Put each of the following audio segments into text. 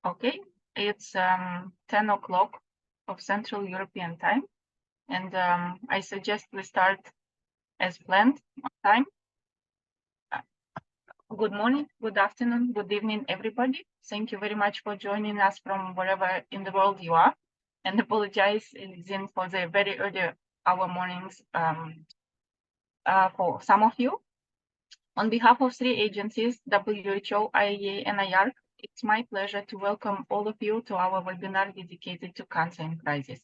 Okay, it's 10 o'clock of Central European time, and I suggest we start as planned on time. Good morning, good afternoon, good evening, everybody. Thank you very much for joining us from wherever in the world you are, and apologize Zin for the very early hour mornings for some of you. On behalf of 3 agencies, WHO, IAEA and IARC, it's my pleasure to welcome all of you to our webinar dedicated to cancer in crisis.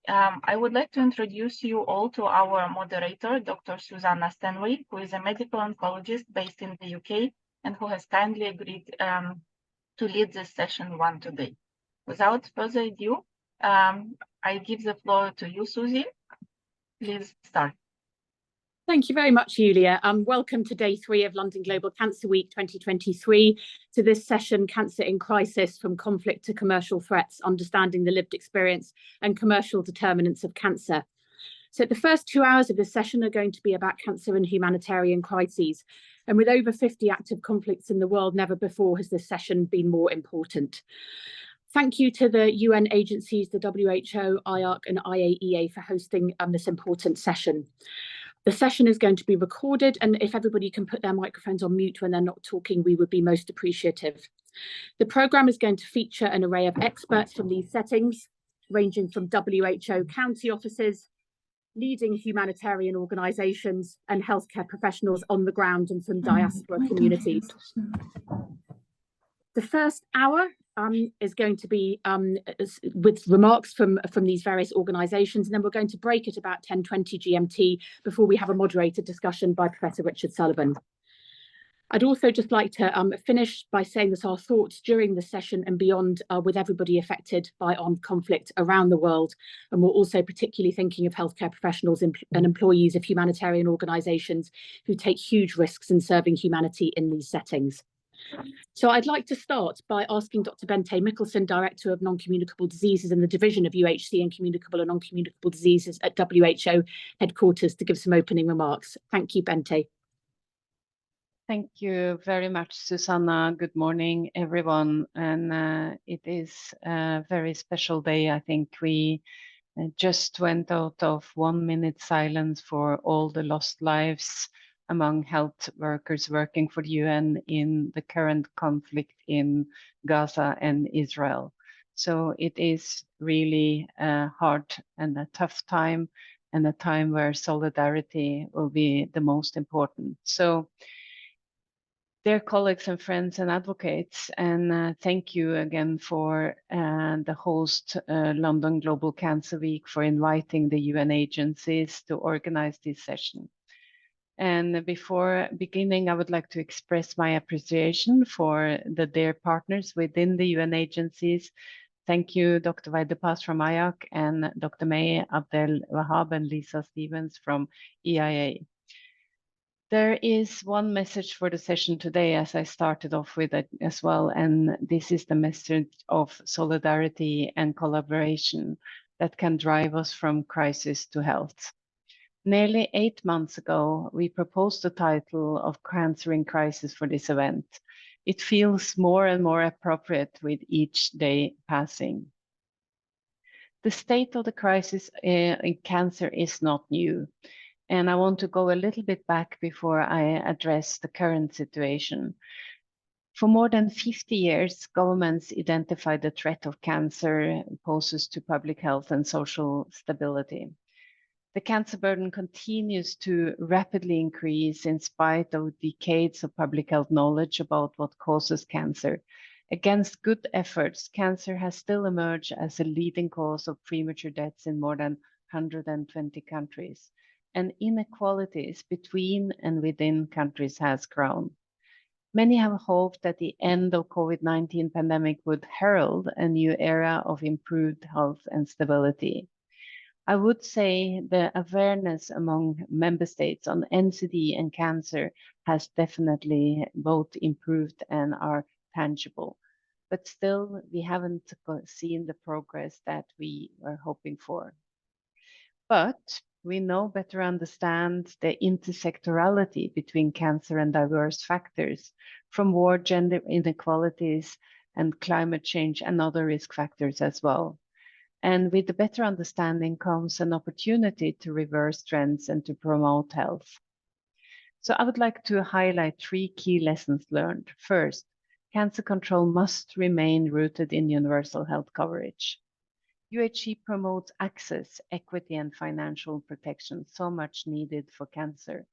I would like to introduce you all to our moderator, Dr. Susanna Stanley, who is a medical oncologist based in the UK and who has kindly agreed to lead this session 1 today. Without further ado, I give the floor to you, Susie. Please start. Thank you very much, Julia. Welcome to day 3 of London Global Cancer Week 2023, to this session, Cancer in Crisis, from Conflict to Commercial Threats, Understanding the Lived Experience and Commercial Determinants of Cancer. So the first 2 hours of this session are going to be about cancer and humanitarian crises. And with over 50 active conflicts in the world, never before has this session been more important. Thank you to the UN agencies, the WHO, IARC and IAEA for hosting this important session. The session is going to be recorded, and if everybody can put their microphones on mute when they're not talking, we would be most appreciative. The programme is going to feature an array of experts from these settings, ranging from WHO county offices, leading humanitarian organisations and healthcare professionals on the ground and from diaspora communities. The first hour is going to be with remarks from these various organisations, and then we're going to break at about 10:20 GMT before we have a moderated discussion by Professor Richard Sullivan. I'd also just like to finish by saying that our thoughts during the session and beyond are with everybody affected by armed conflict around the world, and we're also particularly thinking of healthcare professionals and employees of humanitarian organisations who take huge risks in serving humanity in these settings. So I'd like to start by asking Dr. Bente Mikkelsen, Director of Non-Communicable Diseases in the Division of UHC and Communicable and Non-Communicable Diseases at WHO headquarters, to give some opening remarks. Thank you, Bente. Thank you very much, Susanna. Good morning, everyone. And it is a very special day. I think we just went out of 1 minute silence for all the lost lives among health workers working for the UN in the current conflict in Gaza and Israel. So it is really hard and a tough time, and a time where solidarity will be the most important. So, dear colleagues and friends and advocates, and thank you again for the host London Global Cancer Week for inviting the UN agencies to organize this session. And before beginning, I would like to express my appreciation for the dear partners within the UN agencies. Thank you, Dr. Weidepas from IARC and Dr. May Abdel Wahab and Lisa Stevens from EIA. There is one message for the session today, as I started off with it as well, and this is the message of solidarity and collaboration that can drive us from crisis to health. Nearly 8 months ago, we proposed the title of Cancer in Crisis for this event. It feels more and more appropriate with each day passing. The state of the crisis in cancer is not new, and I want to go a little bit back before I address the current situation. For more than 50 years, governments identified the threat of cancer poses to public health and social stability. The cancer burden continues to rapidly increase in spite of decades of public health knowledge about what causes cancer. Against good efforts, cancer has still emerged as a leading cause of premature deaths in more than 120 countries, and inequalities between and within countries has grown. Many have hoped that the end of COVID-19 pandemic would herald a new era of improved health and stability. I would say the awareness among member states on NCD and cancer has definitely both improved and are tangible. But still, we haven't seen the progress that we were hoping for. But we now better understand the intersectorality between cancer and diverse factors, from war, gender inequalities, and climate change and other risk factors as well. And with the better understanding comes an opportunity to reverse trends and to promote health. So I would like to highlight 3 key lessons learned. First, cancer control must remain rooted in universal health coverage. UHC promotes access, equity, and financial protection, so much needed for cancer.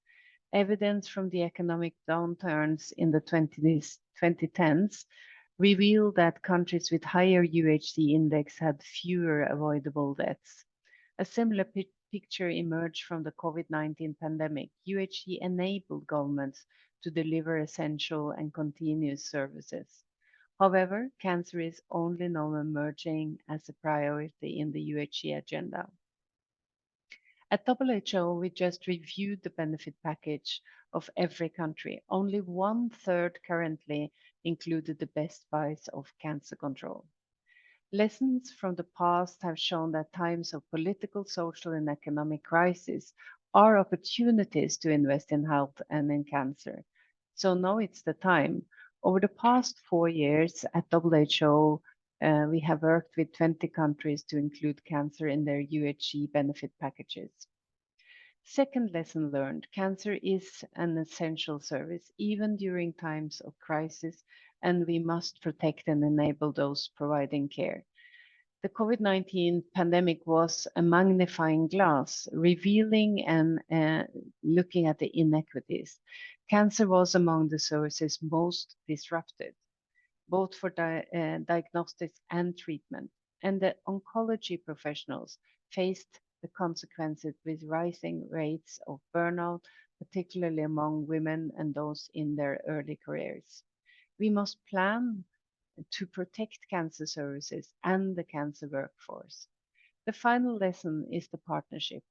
Evidence from the economic downturns in the 2010s revealed that countries with higher UHC index had fewer avoidable deaths. A similar picture emerged from the COVID-19 pandemic. UHC enabled governments to deliver essential and continuous services. However, cancer is only now emerging as a priority in the UHC agenda. At WHO, we just reviewed the benefit package of every country. Only 1/3 currently included the best buys of cancer control. Lessons from the past have shown that times of political, social, and economic crisis are opportunities to invest in health and in cancer. So now it's the time. Over the past 4 years at WHO, we have worked with 20 countries to include cancer in their UHC benefit packages. Second lesson learned, cancer is an essential service, even during times of crisis, and we must protect and enable those providing care. The COVID-19 pandemic was a magnifying glass, revealing and looking at the inequities. Cancer was among the services most disrupted, both for diagnostics and treatment. And the oncology professionals faced the consequences with rising rates of burnout, particularly among women and those in their early careers. We must plan to protect cancer services and the cancer workforce. The final lesson is the partnership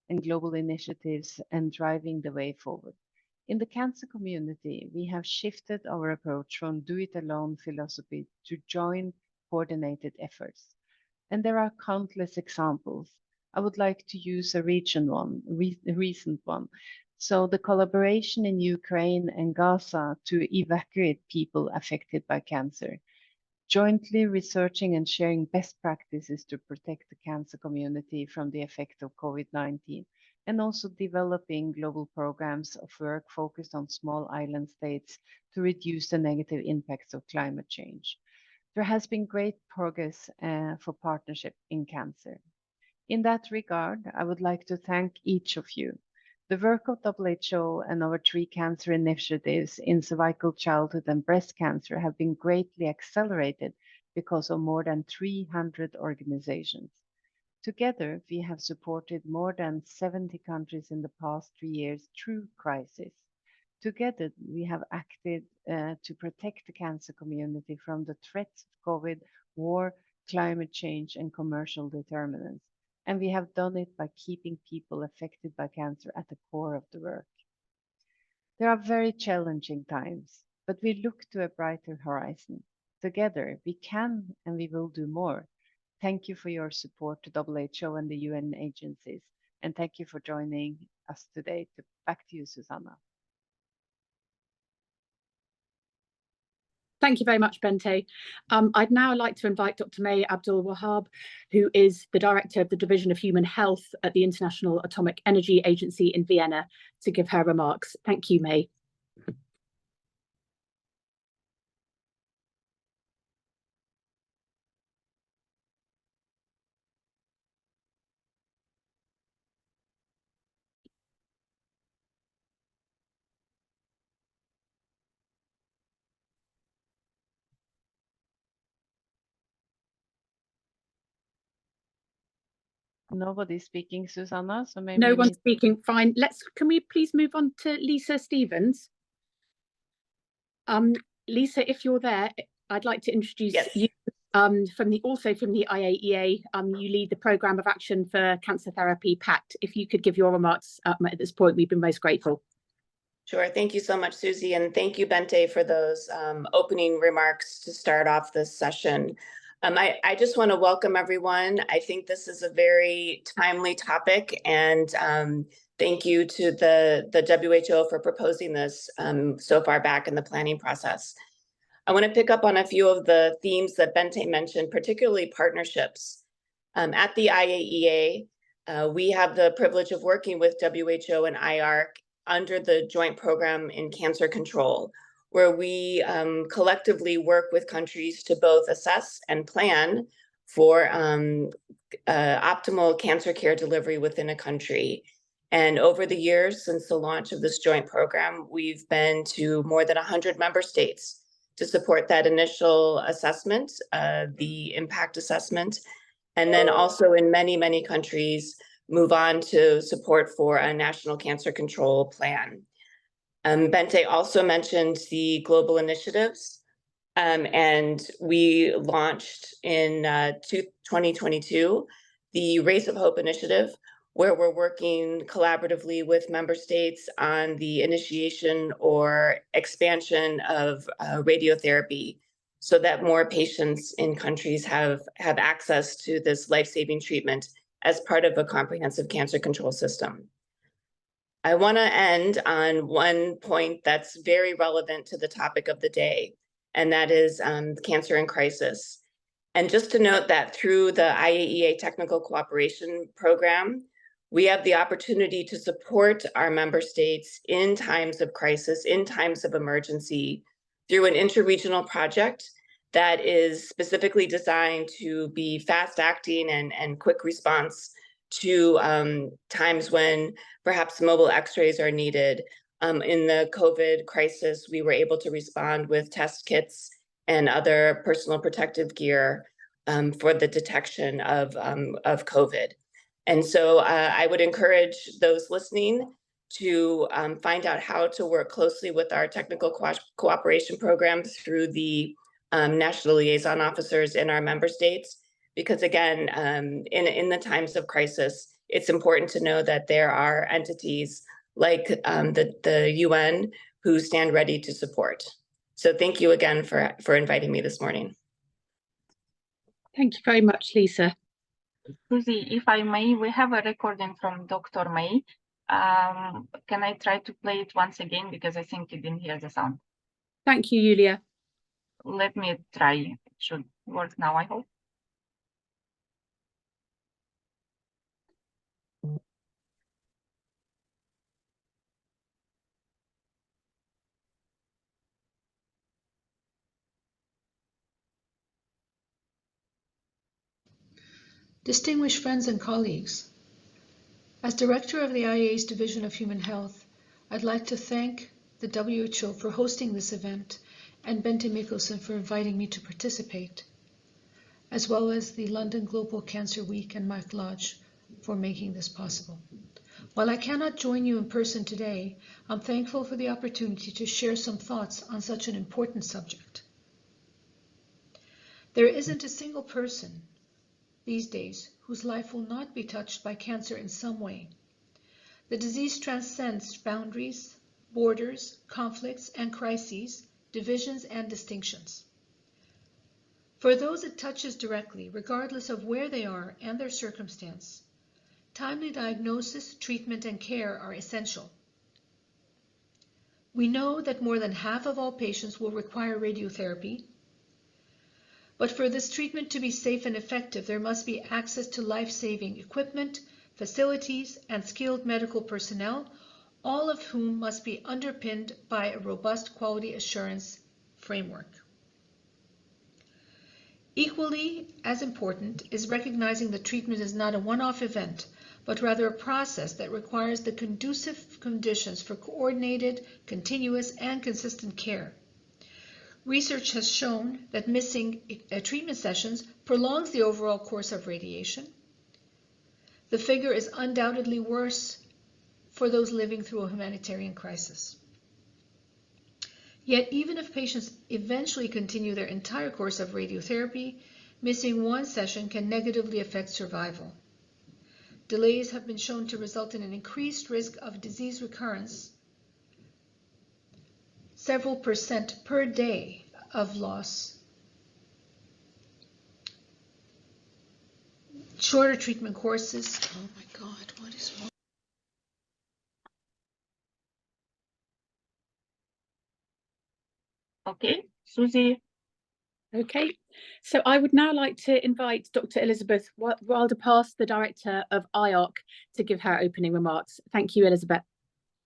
and global initiatives and driving the way forward. In the cancer community, we have shifted our approach from do-it-alone philosophy to joint coordinated efforts. And there are countless examples. I would like to use a recent one. So the collaboration in Ukraine and Gaza to evacuate people affected by cancer, jointly researching and sharing best practices to protect the cancer community from the effect of COVID-19, and also developing global programs of work focused on small island states to reduce the negative impacts of climate change. There has been great progress for partnership in cancer. In that regard, I would like to thank each of you. The work of WHO and our 3 cancer initiatives in cervical childhood and breast cancer have been greatly accelerated because of more than 300 organizations. Together, we have supported more than 70 countries in the past 3 years through crisis. Together, we have acted to protect the cancer community from the threats of COVID, war, climate change, and commercial determinants. And we have done it by keeping people affected by cancer at the core of the work. There are very challenging times, but we look to a brighter horizon. Together, we can and we will do more. Thank you for your support to WHO and the UN agencies, and thank you for joining us today. Back to you, Susanna. Thank you very much, Bente. I'd now like to invite Dr. May Abdul Wahab, who is the Director of the Division of Human Health at the International Atomic Energy Agency in Vienna, to give her remarks. Thank you, May. Nobody's speaking, Susanna, so maybe no one's speaking. Fine. Can we please move on to Lisa Stevens? Lisa, if you're there, I'd like to introduce you. From the IAEA, you lead the Programme of Action for Cancer Therapy, PACT. If you could give your remarks at this point, we'd be most grateful. Sure. Thank you so much, Susie, and thank you, Bente, for those opening remarks to start off this session. I just want to welcome everyone. I think this is a very timely topic, and thank you to the WHO for proposing this so far back in the planning process. I want to pick up on a few of the themes that Bente mentioned, particularly partnerships. At the IAEA, we have the privilege of working with WHO and IARC under the Joint Program in Cancer Control, where we collectively work with countries to both assess and plan for optimal cancer care delivery within a country. And over the years, since the launch of this joint program, we've been to more than 100 member states to support that initial assessment, the impact assessment, and then also in many, many countries, move on to support for a national cancer control plan. Bente also mentioned the global initiatives, and we launched in 2022 the Rays of Hope initiative, where we're working collaboratively with member states on the initiation or expansion of radiotherapy so that more patients in countries have access to this life-saving treatment as part of a comprehensive cancer control system. I want to end on one point that's very relevant to the topic of the day, and that is cancer in crisis. And just to note that through the IAEA Technical Cooperation Program, we have the opportunity to support our member states in times of crisis, in times of emergency, through an interregional project that is specifically designed to be fast acting and quick response to times when perhaps mobile x-rays are needed. In the COVID crisis, we were able to respond with test kits and other personal protective gear for the detection of COVID. And so I would encourage those listening to find out how to work closely with our technical cooperation program through the national liaison officers in our member states. Because again, in the times of crisis, it's important to know that there are entities like the UN who stand ready to support. So thank you again for inviting me this morning. Thank you very much, Lisa. Susie, if I may, we have a recording from Dr. May. Can I try to play it once again, because I think you didn't hear the sound? Thank you, Julia. Let me try. It should work now, I hope. Distinguished friends and colleagues, as Director of the IAEA's Division of Human Health, I'd like to thank the WHO for hosting this event and Bente Mikkelsen for inviting me to participate, as well as the London Global Cancer Week and Mike Lodge for making this possible. While I cannot join you in person today, I'm thankful for the opportunity to share some thoughts on such an important subject. There isn't a single person these days whose life will not be touched by cancer in some way. The disease transcends boundaries, borders, conflicts and crises, divisions and distinctions. For those it touches directly, regardless of where they are and their circumstance, timely diagnosis, treatment and care are essential. We know that more than half of all patients will require radiotherapy. But for this treatment to be safe and effective, there must be access to life-saving equipment, facilities, and skilled medical personnel, all of whom must be underpinned by a robust quality assurance framework. Equally as important is recognizing that treatment is not a one-off event, but rather a process that requires the conducive conditions for coordinated, continuous, and consistent care. Research has shown that missing treatment sessions prolongs the overall course of radiation. The figure is undoubtedly worse for those living through a humanitarian crisis. Yet, even if patients eventually continue their entire course of radiotherapy, missing one session can negatively affect survival. Delays have been shown to result in an increased risk of disease recurrence, several % per day of loss. Shorter treatment courses. Oh my God, what is wrong? Okay, Susie. Okay, so I would now like to invite Dr. Elizabeth Wilder-Pass, the Director of IARC, to give her opening remarks. Thank you, Elizabeth.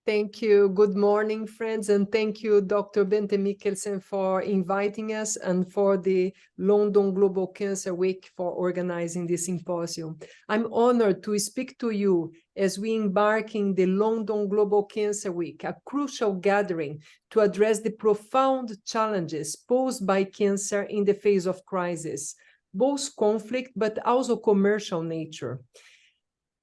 Thank you. Good morning, friends, and thank you, Dr. Bente Mikkelsen, for inviting us and for the London Global Cancer Week for organizing this symposium. I'm honored to speak to you as we embark in the London Global Cancer Week, a crucial gathering to address the profound challenges posed by cancer in the face of crisis, both conflict but also commercial nature.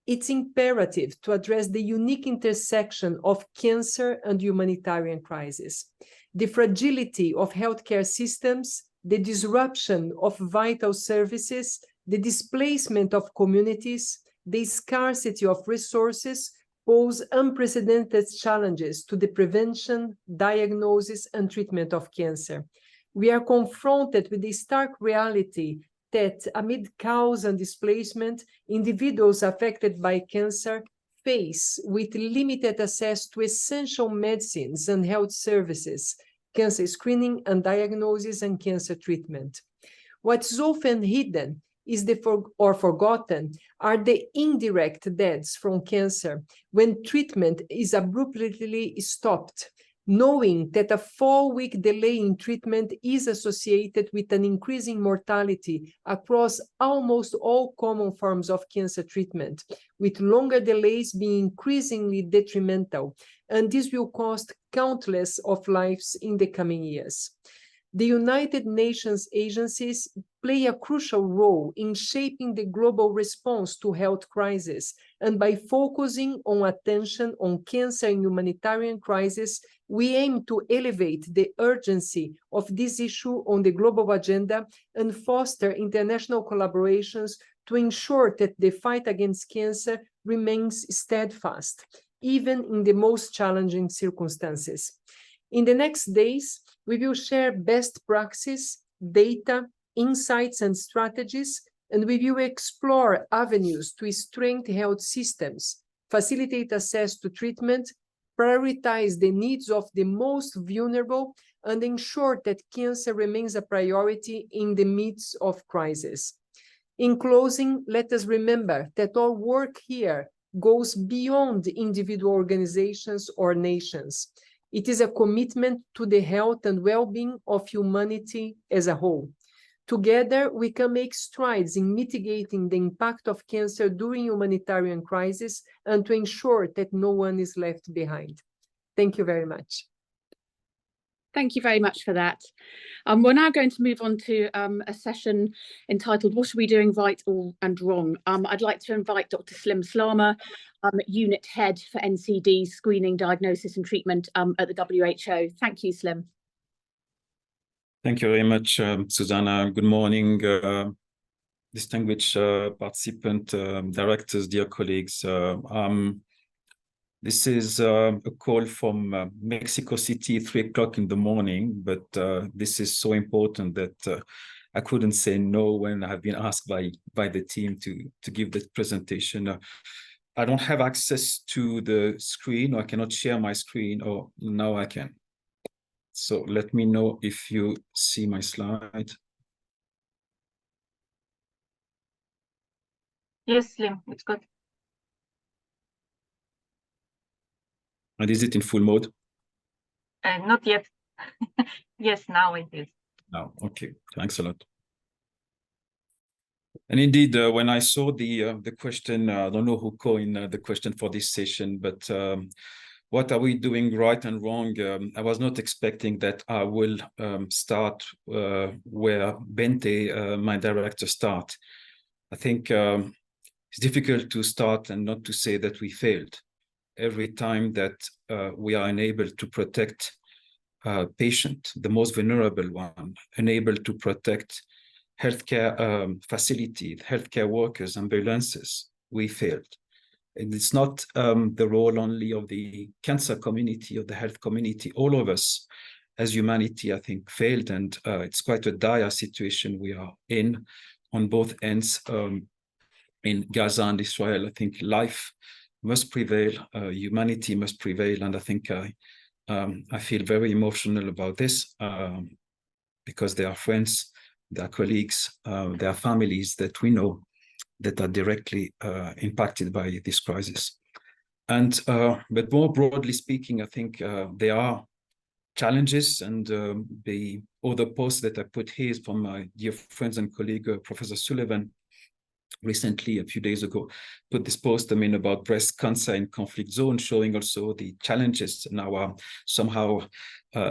It's imperative to address the unique intersection of cancer and humanitarian crisis. The fragility of healthcare systems, the disruption of vital services, the displacement of communities, the scarcity of resources pose unprecedented challenges to the prevention, diagnosis, and treatment of cancer. We are confronted with the stark reality that amid chaos and displacement, individuals affected by cancer face with limited access to essential medicines and health services, cancer screening and diagnosis, and cancer treatment. What's often hidden is forgotten are the indirect deaths from cancer when treatment is abruptly stopped, knowing that a 4-week delay in treatment is associated with an increasing mortality across almost all common forms of cancer treatment, with longer delays being increasingly detrimental, and this will cost countless of lives in the coming years. The United Nations agencies play a crucial role in shaping the global response to health crises, and by focusing on attention on cancer and humanitarian crisis, we aim to elevate the urgency of this issue on the global agenda and foster international collaborations to ensure that the fight against cancer remains steadfast, even in the most challenging circumstances. In the next days, we will share best practices, data, insights, and strategies, and we will explore avenues to strengthen health systems, facilitate access to treatment, prioritize the needs of the most vulnerable, and ensure that cancer remains a priority in the midst of crisis. In closing, let us remember that our work here goes beyond individual organizations or nations. It is a commitment to the health and well-being of humanity as a whole. Together, we can make strides in mitigating the impact of cancer during humanitarian crisis and to ensure that no one is left behind. Thank you very much. Thank you very much for that. We're now going to move on to a session entitled What Are We Doing Right and Wrong? I'd like to invite Dr. Slim Slama, Unit Head for NCD Screening, Diagnosis and Treatment at the WHO. Thank you, Slim. Thank you very much, Susanna. Good morning, distinguished participant, directors, dear colleagues. This is a call from Mexico City, 3 o'clock in the morning, but this is so important that I couldn't say no when I have been asked by the team to give this presentation. I don't have access to the screen, or I cannot share my screen, or now I can. So let me know if you see my slide. Yes, Slim, it's good. And is it in full mode? Not yet. Yes, now it is. Oh, okay. Thanks a lot. And indeed, when I saw the question, I don't know who coined the question for this session, but what are we doing right and wrong? I was not expecting that I will start where Bente, my director, start. I think it's difficult to start and not to say that we failed. Every time that we are unable to protect patient, the most vulnerable one, unable to protect healthcare facilities, healthcare workers, ambulances, we failed. And it's not the role only of the cancer community or the health community. All of us as humanity, I think, failed. And it's quite a dire situation we are in on both ends. In Gaza and Israel, I think life must prevail, humanity must prevail. And I think I feel very emotional about this. because they are friends, they are colleagues, they are families that we know that are directly impacted by this crisis. And but more broadly speaking, I think there are challenges, and the other post that I put here is from my dear friends and colleague, Professor Sullivan, recently, a few days ago, put this post, about breast cancer in conflict zones, showing also the challenges in our somehow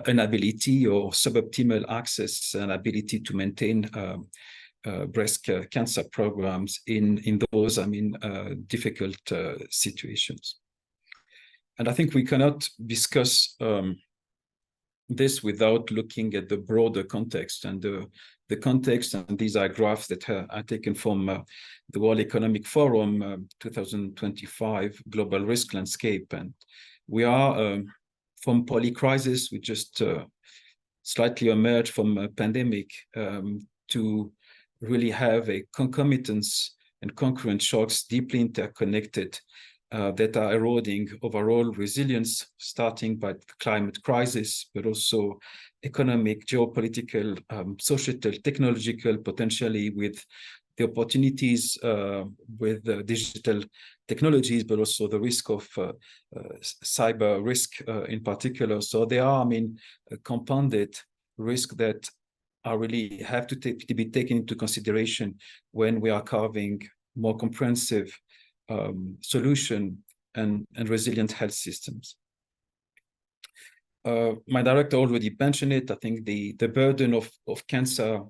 inability or suboptimal access and ability to maintain breast cancer programs in those, difficult situations. And I think we cannot discuss this without looking at the broader context, and the context, and these are graphs that are taken from the World Economic Forum 2025 Global Risk Landscape. And we are from polycrisis, we just slightly emerged from a pandemic to really have a concomitance and concurrent shocks deeply interconnected that are eroding overall resilience, starting by the climate crisis, but also economic, geopolitical, societal, technological, potentially with the opportunities with digital technologies, but also the risk of cyber risk in particular. So there are, compounded risks that are really have to be taken into consideration when we are carving more comprehensive solution and resilient health systems. My director already mentioned it. I think the burden of cancer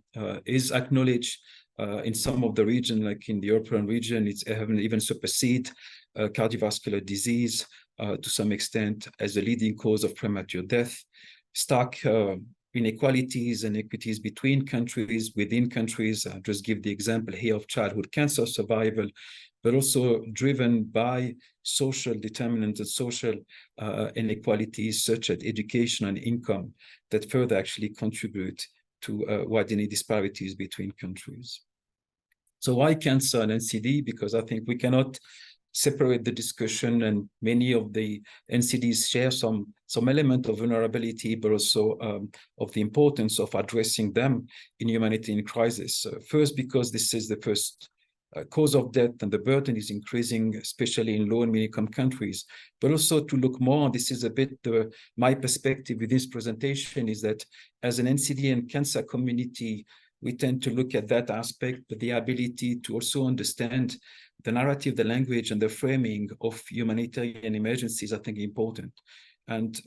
is acknowledged in some of the region, like in the European region. It's even supersede cardiovascular disease to some extent as a leading cause of premature death. Stark inequalities and equities between countries, within countries. I'll just give the example here of childhood cancer survival, but also driven by social determinants and social inequalities such as education and income that further actually contribute to widening disparities between countries. So why cancer and NCD? Because I think we cannot separate the discussion, and many of the NCDs share some element of vulnerability, but also of the importance of addressing them in humanitarian crisis. First, because this is the first cause of death, and the burden is increasing, especially in low and middle income countries. But also to look more, this is a bit my perspective with this presentation, is that as an NCD and cancer community, we tend to look at that aspect, but the ability to also understand the narrative, the language, and the framing of humanitarian emergencies, I think, important. And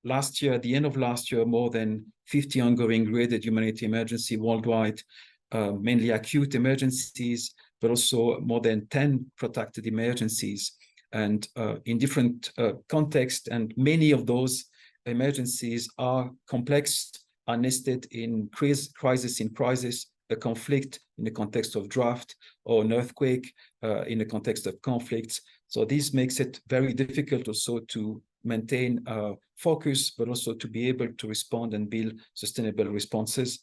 last year, at the end of last year, more than 50 ongoing graded humanitarian emergency worldwide, mainly acute emergencies, but also more than 10 protracted emergencies, and in different contexts. And many of those emergencies are complex, are nested in crisis in crisis, a conflict in the context of drought, or an earthquake in the context of conflicts. So this makes it very difficult also to maintain focus, but also to be able to respond and build sustainable responses.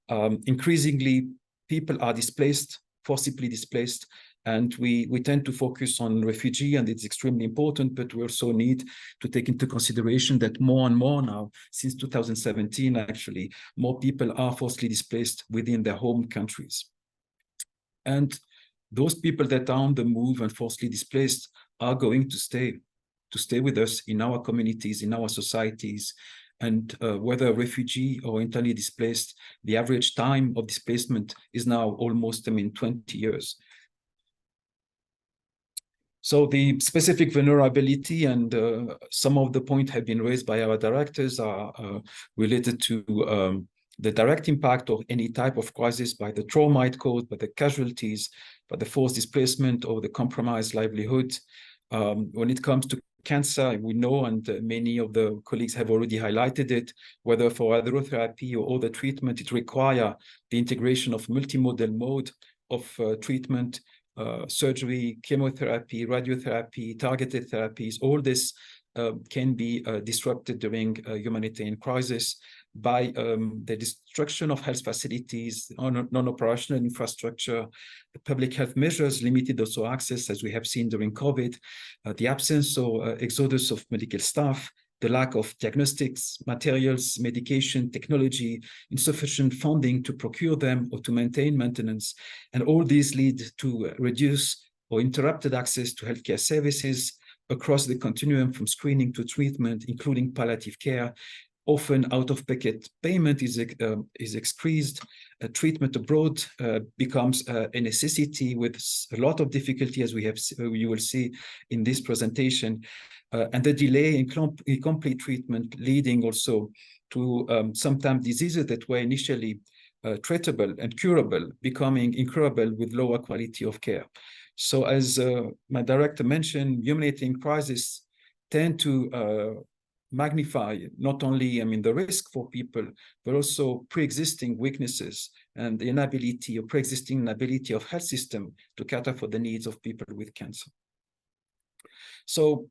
Increasingly, people are displaced, forcibly displaced, and we tend to focus on refugee, and it's extremely important, but we also need to take into consideration that more and more now, since 2017, actually, more people are forcibly displaced within their home countries. And those people that are on the move and forcibly displaced are going to stay with us in our communities, in our societies. And whether refugee or internally displaced, the average time of displacement is now almost, 20 years. So the specific vulnerability, and some of the points have been raised by our directors, are related to the direct impact of any type of crisis by the trauma it caused, by the casualties, by the forced displacement or the compromised livelihood. When it comes to cancer, we know, and many of the colleagues have already highlighted it, whether for radiotherapy or other treatment, it requires the integration of multimodal mode of treatment, surgery, chemotherapy, radiotherapy, targeted therapies. All this can be disrupted during a humanitarian crisis by the destruction of health facilities, non-operational infrastructure, public health measures, limited also access, as we have seen during COVID, the absence or exodus of medical staff, the lack of diagnostics, materials, medication, technology, insufficient funding to procure them or to maintain maintenance. And all these lead to reduced or interrupted access to healthcare services across the continuum from screening to treatment, including palliative care. Often out-of-pocket payment is increased. Treatment abroad becomes a necessity with a lot of difficulty, as you will see in this presentation. And the delay in complete treatment leading also to sometimes diseases that were initially treatable and curable, becoming incurable with lower quality of care. So as my director mentioned, humanitarian crises tend to magnify not only the risk for people, but also pre-existing weaknesses and the inability or pre-existing inability of health system to cater for the needs of people with cancer. So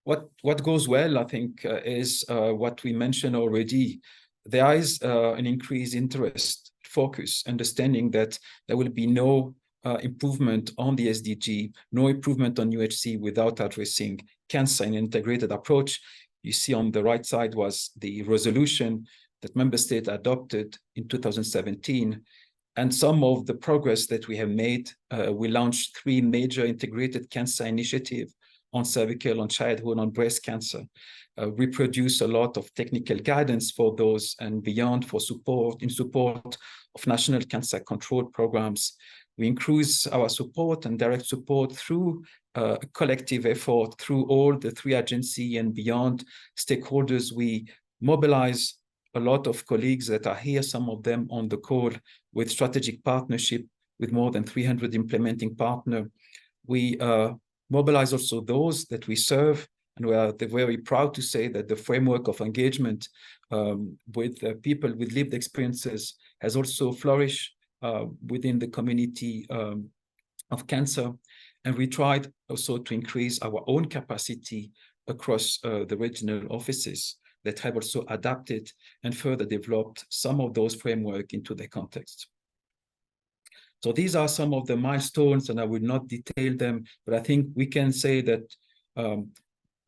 what goes well, I think, is what we mentioned already. There is an increased interest, focus, understanding that there will be no improvement on the SDG, no improvement on UHC without addressing cancer in an integrated approach. You see on the right side was the resolution that member states adopted in 2017. And some of the progress that we have made, we launched 3 major integrated cancer initiatives on cervical, on childhood, on breast cancer. We produce a lot of technical guidance for those and beyond for support, in support of national cancer control programs. We increase our support and direct support through a collective effort through all the 3 agencies and beyond stakeholders. We mobilize a lot of colleagues that are here, some of them on the call, with strategic partnership with more than 300 implementing partners. We mobilize also those that we serve, and we are very proud to say that the framework of engagement with people with lived experiences has also flourished within the community of cancer. And we tried also to increase our own capacity across the regional offices that have also adapted and further developed some of those frameworks into their context. So these are some of the milestones, and I will not detail them, but I think we can say that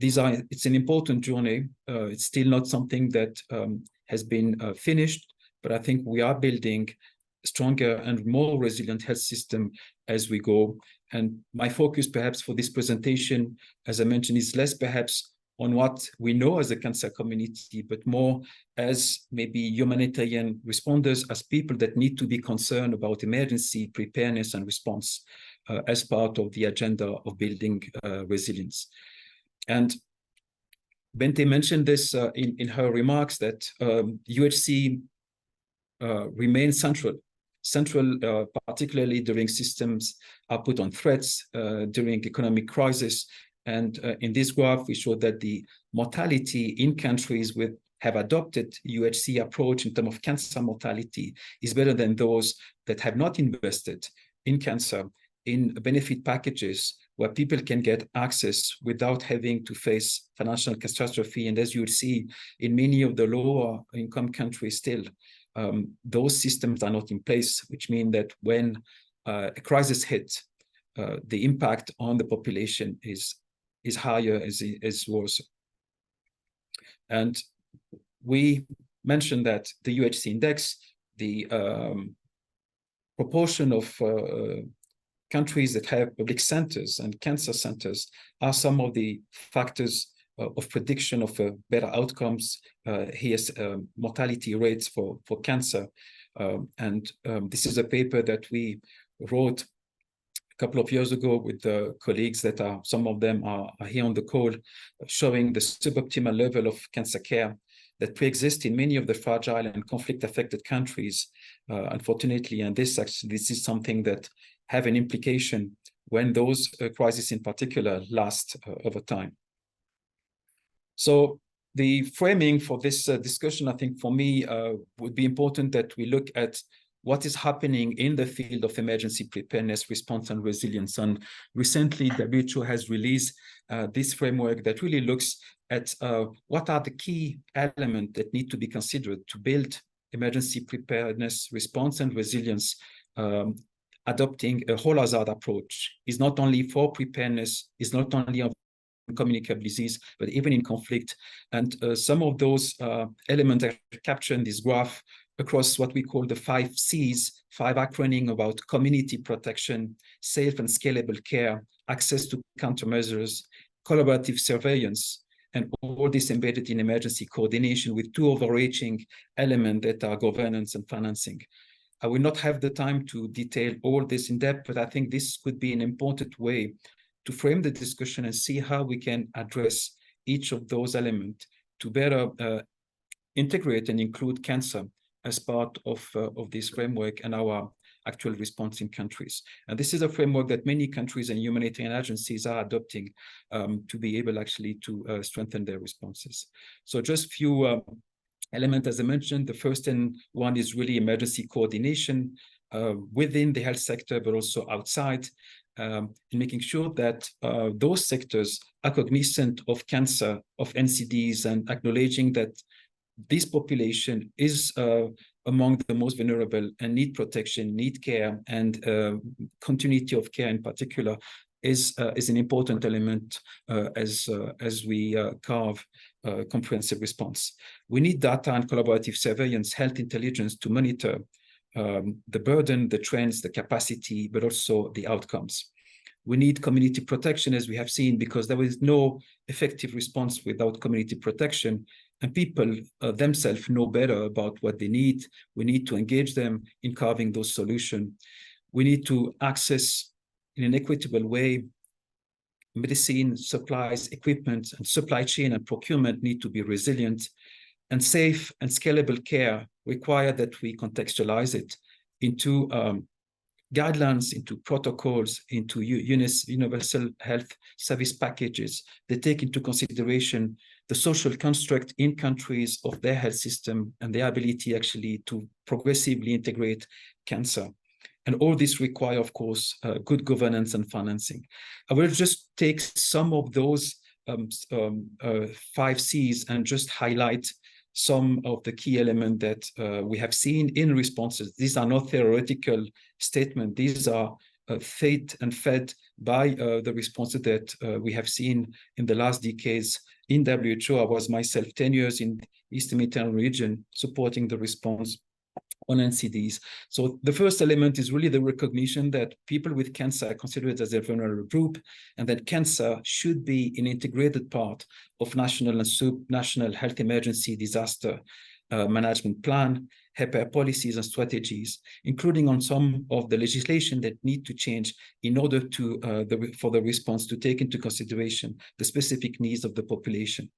it's an important journey. It's still not something that has been finished, but I think we are building a stronger and more resilient health system as we go. And my focus perhaps for this presentation, as I mentioned, is less perhaps on what we know as a cancer community, but more as maybe humanitarian responders, as people that need to be concerned about emergency preparedness and response as part of the agenda of building resilience. And Bente mentioned this in her remarks, that UHC remains central, particularly during systems are put on threats, during economic crisis. And in this graph, we show that the mortality in countries with have adopted UHC approach in terms of cancer mortality is better than those that have not invested in cancer, in benefit packages where people can get access without having to face financial catastrophe. And as you will see, in many of the lower income countries still, those systems are not in place, which means that when a crisis hits, the impact on the population is higher as worse. And we mentioned that the UHC index, the proportion of countries that have public centers and cancer centers are some of the factors of prediction of better outcomes. Here's mortality rates for cancer. This is a paper that we wrote a couple of years ago with the colleagues that are, some of them are here on the call, showing the suboptimal level of cancer care that pre-exists in many of the fragile and conflict-affected countries, unfortunately. And this is something that have an implication when those crises in particular last over time. So the framing for this discussion, I think for me, would be important that we look at what is happening in the field of emergency preparedness, response, and resilience. And recently, WHO has released this framework that really looks at what are the key elements that need to be considered to build emergency preparedness, response, and resilience. Adopting a whole hazard approach is not only for preparedness, is not only on non-communicable disease, but even in conflict. And some of those elements are captured in this graph across what we call the 5 C's, 5 acronym about community protection, safe and scalable care, access to countermeasures, collaborative surveillance, and all this embedded in emergency coordination with 2 overarching elements that are governance and financing. I will not have the time to detail all this in depth, but I think this could be an important way to frame the discussion and see how we can address each of those elements to better integrate and include cancer as part of this framework and our actual response in countries. And this is a framework that many countries and humanitarian agencies are adopting to be able actually to strengthen their responses. So just few elements, as I mentioned. The first one is really emergency coordination within the health sector, but also outside, and making sure that those sectors are cognizant of cancer, of NCDs, and acknowledging that this population is among the most vulnerable and need protection, need care, and continuity of care in particular is an important element as we carve a comprehensive response. We need data and collaborative surveillance, health intelligence to monitor the burden, the trends, the capacity, but also the outcomes. We need community protection, as we have seen, because there is no effective response without community protection, and people themselves know better about what they need. We need to engage them in carving those solutions. We need to access in an equitable way medicine, supplies, equipment, and supply chain and procurement need to be resilient, and safe and scalable care require that we contextualize it into guidelines, into protocols, into universal health service packages that take into consideration the social construct in countries of their health system and their ability actually to progressively integrate cancer. And all this require, of course, good governance and financing. I will just take some of those 5 C's and just highlight some of the key elements that we have seen in responses. These are not theoretical statements. These are fed by the responses that we have seen in the last decades in WHO. I was myself 10 years in the Eastern Mediterranean region supporting the response on NCDs. So the first element is really the recognition that people with cancer are considered as a vulnerable group, and that cancer should be an integrated part of national and subnational health emergency disaster management plan, HEPA policies and strategies, including on some of the legislation that need to change in order to for the response to take into consideration the specific needs of the population.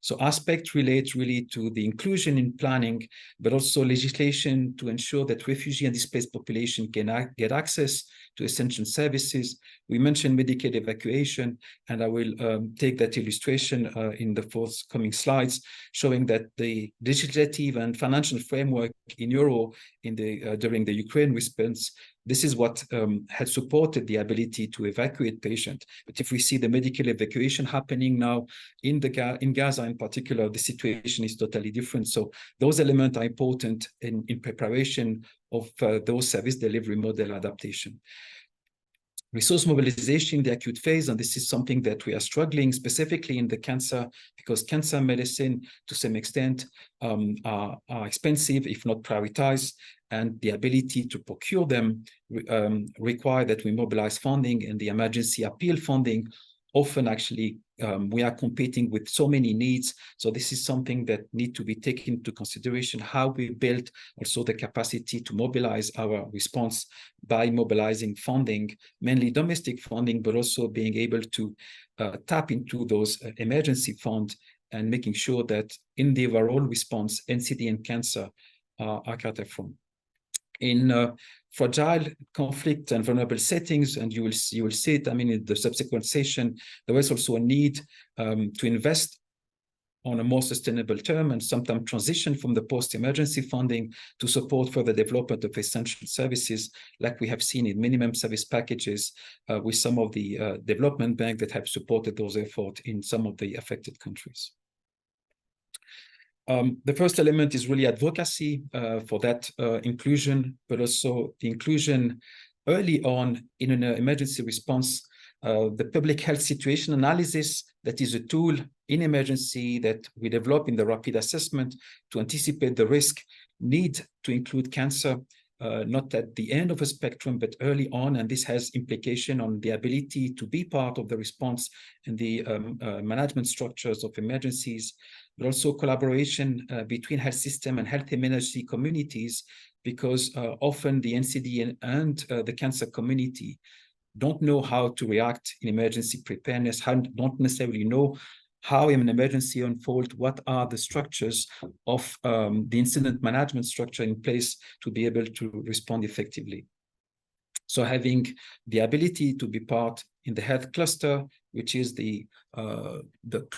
So aspects relate really to the inclusion in planning, but also legislation to ensure that refugee and displaced population can get access to essential services. We mentioned Medicaid evacuation, and I will take that illustration in the forthcoming slides, showing that the legislative and financial framework in Euro during the Ukraine response, this is what had supported the ability to evacuate patients. But if we see the medical evacuation happening now in Gaza in particular, the situation is totally different. So those elements are important in preparation of those service delivery model adaptation. Resource mobilization in the acute phase, and this is something that we are struggling specifically in the cancer, because cancer medicine to some extent are expensive if not prioritized, and the ability to procure them require that we mobilize funding, and the emergency appeal funding often actually we are competing with so many needs. So this is something that need to be taken into consideration, how we build also the capacity to mobilize our response by mobilizing funding, mainly domestic funding, but also being able to tap into those emergency funds and making sure that in the overall response, NCD and cancer are accounted for. In fragile conflict and vulnerable settings, and you will see it, I mean, in the subsequent session, there is also a need to invest on a more sustainable term and sometimes transition from the post-emergency funding to support further development of essential services, like we have seen in minimum service packages with some of the development banks that have supported those efforts in some of the affected countries. The first element is really advocacy for that inclusion, but also the inclusion early on in an emergency response the public health situation analysis, that is a tool in emergency that we develop in the rapid assessment to anticipate the risk, need to include cancer, not at the end of a spectrum, but early on. And this has implication on the ability to be part of the response and the management structures of emergencies, but also collaboration between health system and health emergency communities, because often the NCD and the cancer community don't know how to react in emergency preparedness, don't necessarily know how an emergency unfolds, what are the structures of the incident management structure in place to be able to respond effectively. So having the ability to be part in the health cluster, which is the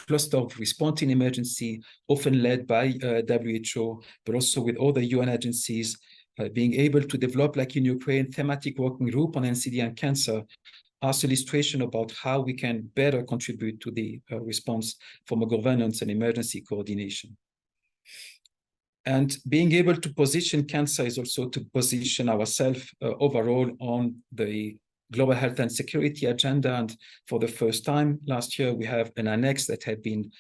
cluster of response in emergency, often led by WHO, but also with other UN agencies, being able to develop, like in Ukraine, thematic working group on NCD and cancer, as illustration about how we can better contribute to the response from a governance and emergency coordination. And being able to position cancer is also to position ourselves overall on the global health and security agenda. And for the first time last year, we have an annex that had been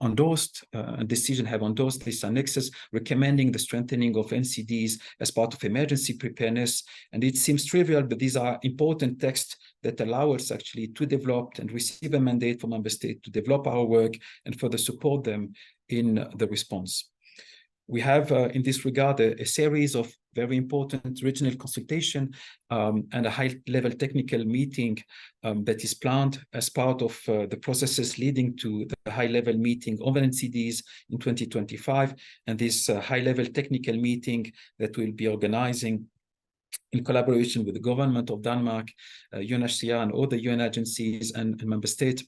endorsed, a decision have endorsed these annexes, recommending the strengthening of NCDs as part of emergency preparedness. And it seems trivial, but these are important texts that allow us actually to develop and receive a mandate from member states to develop our work and further support them in the response. We have, in this regard, a series of very important regional consultation and a high-level technical meeting that is planned as part of the processes leading to the high-level meeting of NCDs in 2025. And this high-level technical meeting that we'll be organizing in collaboration with the government of Denmark, UNHCR and other UN agencies and member states,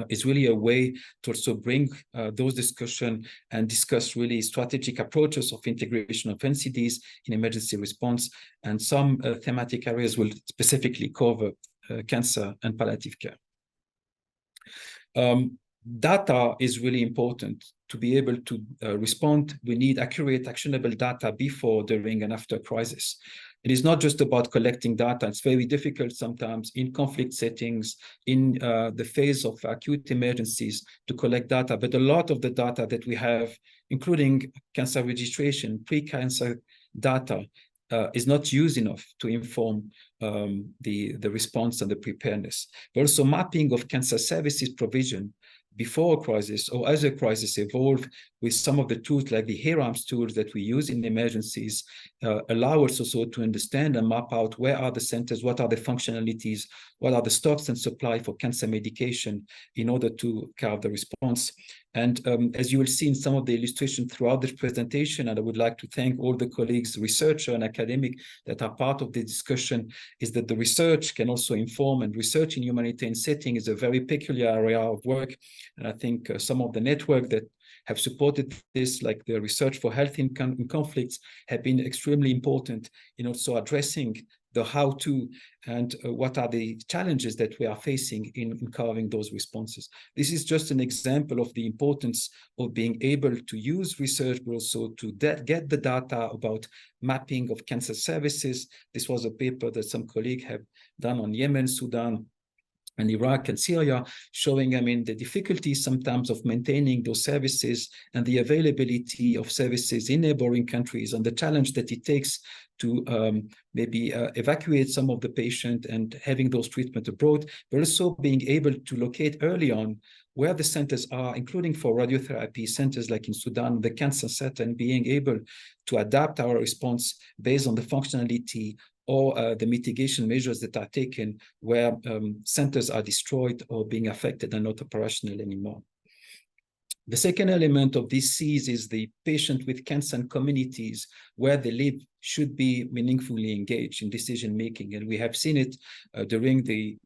is really a way to also bring those discussions and discuss really strategic approaches of integration of NCDs in emergency response. And some thematic areas will specifically cover cancer and palliative care. Data is really important to be able to respond. We need accurate, actionable data before, during, and after crisis. It is not just about collecting data. It's very difficult sometimes in conflict settings, in the phase of acute emergencies, to collect data. But a lot of the data that we have, including cancer registration, pre-cancer data, is not used enough to inform the response and the preparedness. But also mapping of cancer services provision before a crisis or as a crisis evolve, with some of the tools like the HERAMS tools that we use in emergencies, allow us also to understand and map out where are the centers, what are the functionalities, what are the stocks and supply for cancer medication in order to carve the response. And as you will see in some of the illustration throughout this presentation, and I would like to thank all the colleagues, researcher and academic, that are part of the discussion, is that the research can also inform, and research in humanitarian setting is a very peculiar area of work. And I think some of the network that have supported this, like the research for health in conflicts, have been extremely important in also addressing the how-to and what are the challenges that we are facing in carving those responses. This is just an example of the importance of being able to use research, but also to get the data about mapping of cancer services. This was a paper that some colleagues have done on Yemen, Sudan, and Iraq and Syria, showing, the difficulties sometimes of maintaining those services and the availability of services in neighboring countries, and the challenge that it takes to maybe evacuate some of the patient and having those treatment abroad, but also being able to locate early on where the centers are, including for radiotherapy centers like in Sudan, the cancer center, and being able to adapt our response based on the functionality or the mitigation measures that are taken where centers are destroyed or being affected and not operational anymore. The second element of these C's is the patient with cancer and communities where they live should be meaningfully engaged in decision-making. And we have seen it during the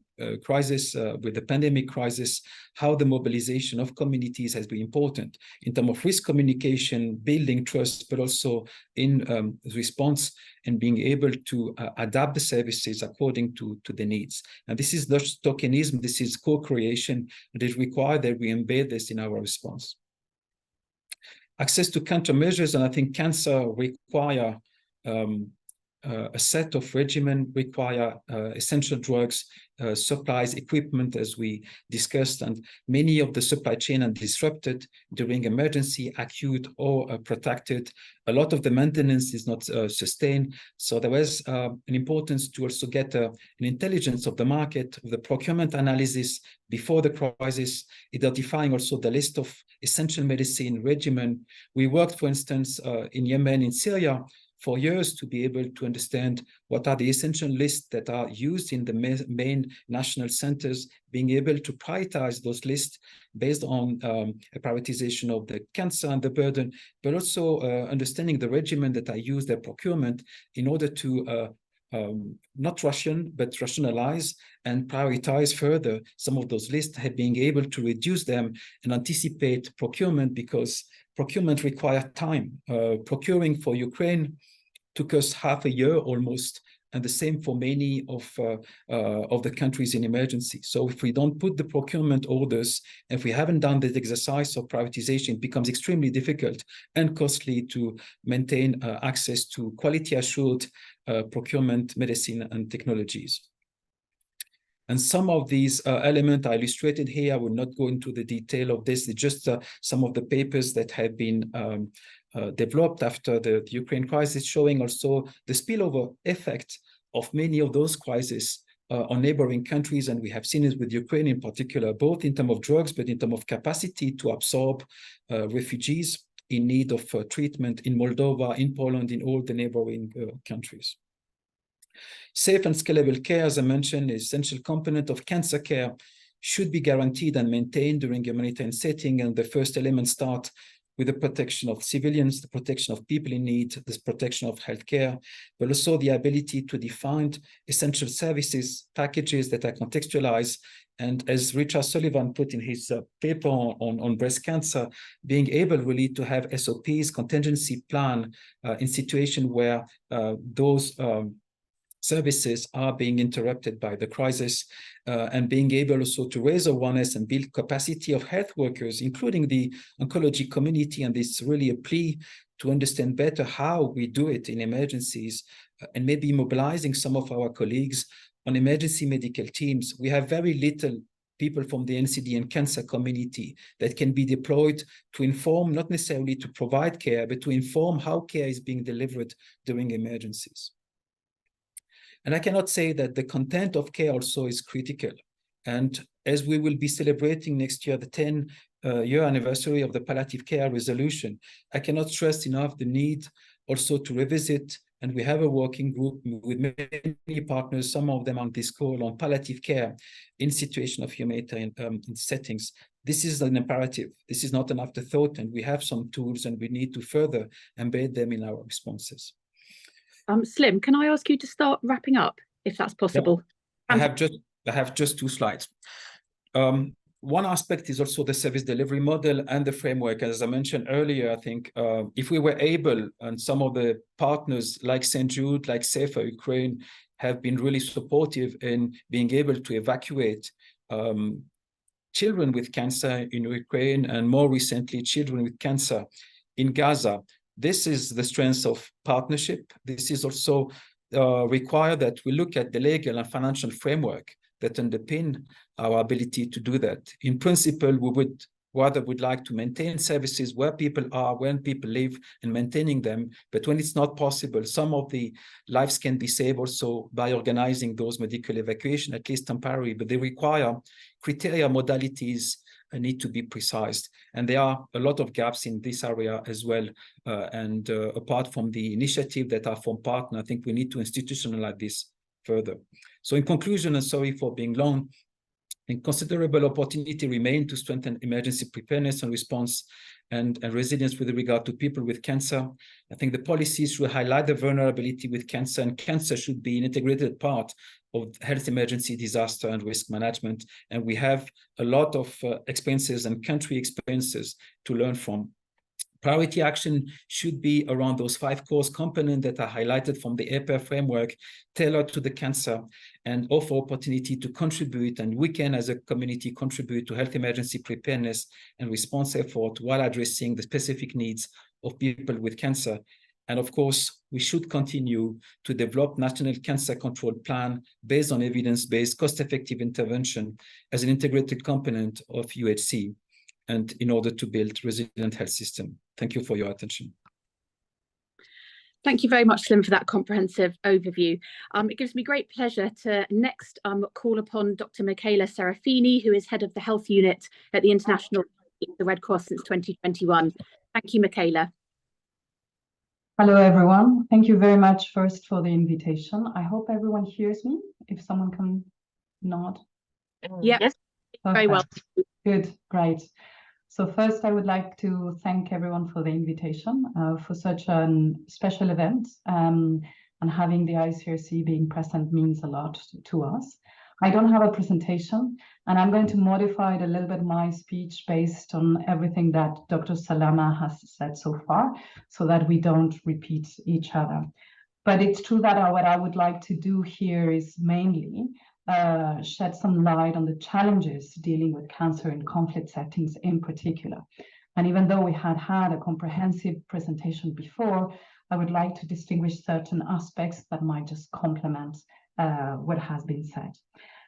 crisis, with the pandemic crisis, how the mobilization of communities has been important in terms of risk communication, building trust, but also in response and being able to adapt the services according to the needs. And this is not tokenism, this is co-creation, and it requires that we embed this in our response. Access to countermeasures, and I think cancer require a set of regimen require essential drugs, supplies, equipment, as we discussed, and many of the supply chain are disrupted during emergency, acute or protracted. A lot of the maintenance is not sustained. So there was an importance to also get an intelligence of the market, of the procurement analysis before the crisis, identifying also the list of essential medicine regimen. We worked, for instance, in Yemen, in Syria, for years to be able to understand what are the essential lists that are used in the main national centers, being able to prioritize those lists based on a prioritization of the cancer and the burden, but also understanding the regimen that are used, their procurement, in order to not ration, but rationalize and prioritize further some of those lists, being able to reduce them and anticipate procurement, because procurement requires time. Procuring for Ukraine took us half a year almost, and the same for many of the countries in emergency. So if we don't put the procurement orders, if we haven't done this exercise of privatization, it becomes extremely difficult and costly to maintain access to quality assured procurement, medicine, and technologies. And some of these elements are illustrated here. I will not go into the detail of this. It's just some of the papers that have been developed after the Ukraine crisis, showing also the spillover effect of many of those crises on neighboring countries. And we have seen it with Ukraine in particular, both in terms of drugs, but in terms of capacity to absorb refugees in need of treatment in Moldova, in Poland, in all the neighboring countries. Safe and scalable care, as I mentioned, is an essential component of cancer care, should be guaranteed and maintained during a humanitarian setting. And the first elements start with the protection of civilians, the protection of people in need, the protection of healthcare, but also the ability to define essential services, packages that are contextualized. And as Richard Sullivan put in his paper on breast cancer, being able really to have SOPs, contingency plan in situation where those services are being interrupted by the crisis, and being able also to raise awareness and build capacity of health workers, including the oncology community. And it's really a plea to understand better how we do it in emergencies, and maybe mobilizing some of our colleagues on emergency medical teams. We have very little people from the NCD and cancer community that can be deployed to inform, not necessarily to provide care, but to inform how care is being delivered during emergencies. And I cannot say that the content of care also is critical. And as we will be celebrating next year the 10-year anniversary of the palliative care resolution, I cannot stress enough the need also to revisit, and we have a working group with many partners, some of them on this call, on palliative care in situation of humanitarian settings. This is an imperative. This is not an afterthought, and we have some tools, and we need to further embed them in our responses. Slim, can I ask you to start wrapping up, if that's possible? Yeah. I have just 2 slides. One aspect is also the service delivery model and the framework. As I mentioned earlier, I think if we were able, and some of the partners like St. Jude, like Safer Ukraine, have been really supportive in being able to evacuate children with cancer in Ukraine, and more recently, children with cancer in Gaza. This is the strength of partnership. This is also required that we look at the legal and financial framework that underpin our ability to do that. In principle, we would like to maintain services where people are, when people live, and maintaining them. But when it's not possible, some of the lives can be saved also by organizing those medical evacuation, at least temporary, but they require criteria, modalities, need to be precise. And there are a lot of gaps in this area as well. And apart from the initiative that are from partner, I think we need to institutionalize this further. So in conclusion, and sorry for being long, I think considerable opportunity remain to strengthen emergency preparedness and response and resilience with regard to people with cancer. I think the policies should highlight the vulnerability with cancer, and cancer should be an integrated part of health emergency, disaster, and risk management. And we have a lot of experiences and country experiences to learn from. Priority action should be around those 5 core components that are highlighted from the APER framework, tailored to the cancer, and offer opportunity to contribute, and we can as a community contribute to health emergency preparedness and response effort while addressing the specific needs of people with cancer. And of course, we should continue to develop national cancer control plan based on evidence-based, cost-effective intervention as an integrated component of UHC, and in order to build resilient health system. Thank you for your attention. Thank you very much, Slim, for that comprehensive overview. It gives me great pleasure to next call upon Dr. Michaela Serafini, who is head of the health unit at the International the Red Cross since 2021. Thank you, Michaela. Hello, everyone. Thank you very much first for the invitation. I hope everyone hears me. If someone can nod. Yeah, yes, very well. Good, great. So first, I would like to thank everyone for the invitation for such a special event, and having the ICRC being present means a lot to us. I don't have a presentation, and I'm going to modify it a little bit my speech based on everything that Dr. Salama has said so far, so that we don't repeat each other. But it's true that what I would like to do here is mainly shed some light on the challenges dealing with cancer in conflict settings in particular. And even though we had a comprehensive presentation before, I would like to distinguish certain aspects that might just complement what has been said.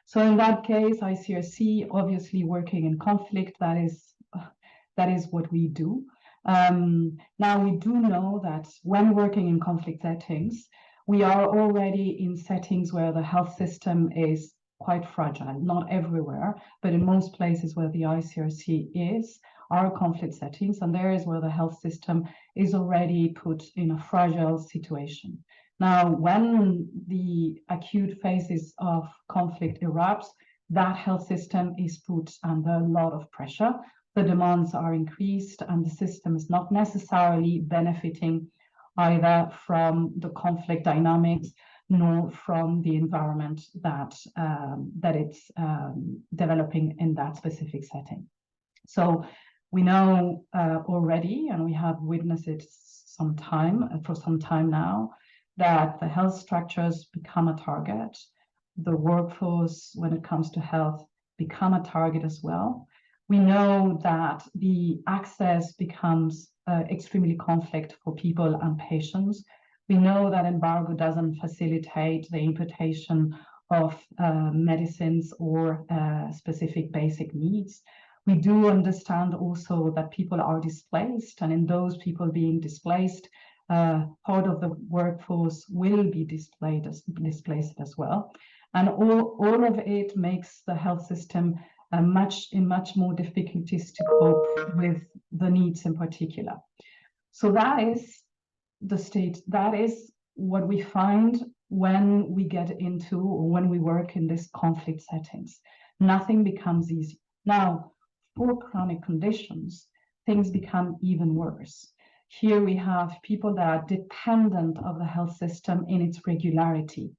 So in that case, ICRC, obviously working in conflict, that is what we do. Now, we do know that when working in conflict settings, we are already in settings where the health system is quite fragile, not everywhere, but in most places where the ICRC is, are conflict settings, and there is where the health system is already put in a fragile situation. Now, when the acute phases of conflict erupts, that health system is put under a lot of pressure. The demands are increased, and the system is not necessarily benefiting either from the conflict dynamics nor from the environment that it's developing in that specific setting. So we know already, and we have witnessed it for some time now, that the health structures become a target. The workforce, when it comes to health, become a target as well. We know that the access becomes extremely conflict for people and patients. We know that embargo doesn't facilitate the importation of medicines or specific basic needs. We do understand also that people are displaced, and in those people being displaced, part of the workforce will be displaced as well. And all of it makes the health system in much more difficulties to cope with the needs in particular. So that is the state, that is what we find when we get into, or when we work in these conflict settings. Nothing becomes easy. Now, for chronic conditions, things become even worse. Here we have people that are dependent of the health system in its regularity.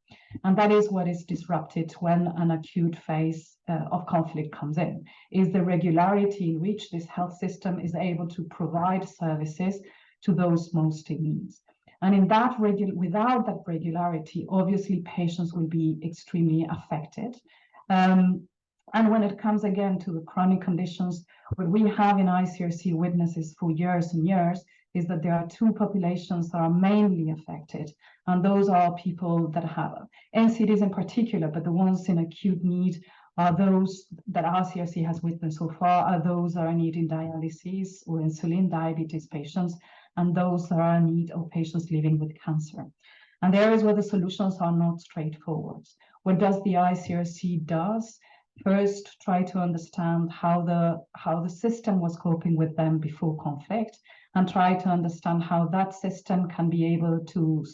And that is what is disrupted when an acute phase of conflict comes in, is the regularity in which this health system is able to provide services to those most in need. And in that without that regularity, obviously patients will be extremely affected. And when it comes again to the chronic conditions, what we have in ICRC witnesses for years and years is that there are two populations that are mainly affected. And those are people that have NCDs in particular, but the ones in acute need are those that ICRC has witnessed so far, are those that are needing dialysis or insulin, diabetes patients, and those that are in need of patients living with cancer. And there is where the solutions are not straightforward. What does the ICRC does? First, try to understand how the system was coping with them before conflict, and try to understand how that system can be able to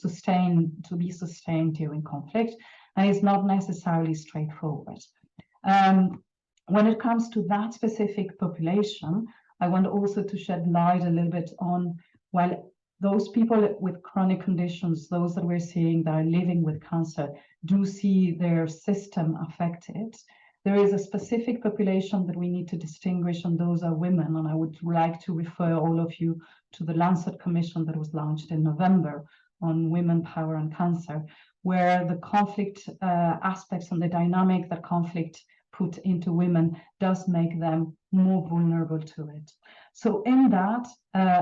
be sustained during conflict, and it's not necessarily straightforward. When it comes to that specific population, I want also to shed light a little bit on, while those people with chronic conditions, those that we're seeing that are living with cancer, do see their system affected, there is a specific population that we need to distinguish, and those are women. And I would like to refer all of you to the Lancet Commission that was launched in November on women, power, and cancer, where the conflict aspects and the dynamic that conflict put into women does make them more vulnerable to it. So in that,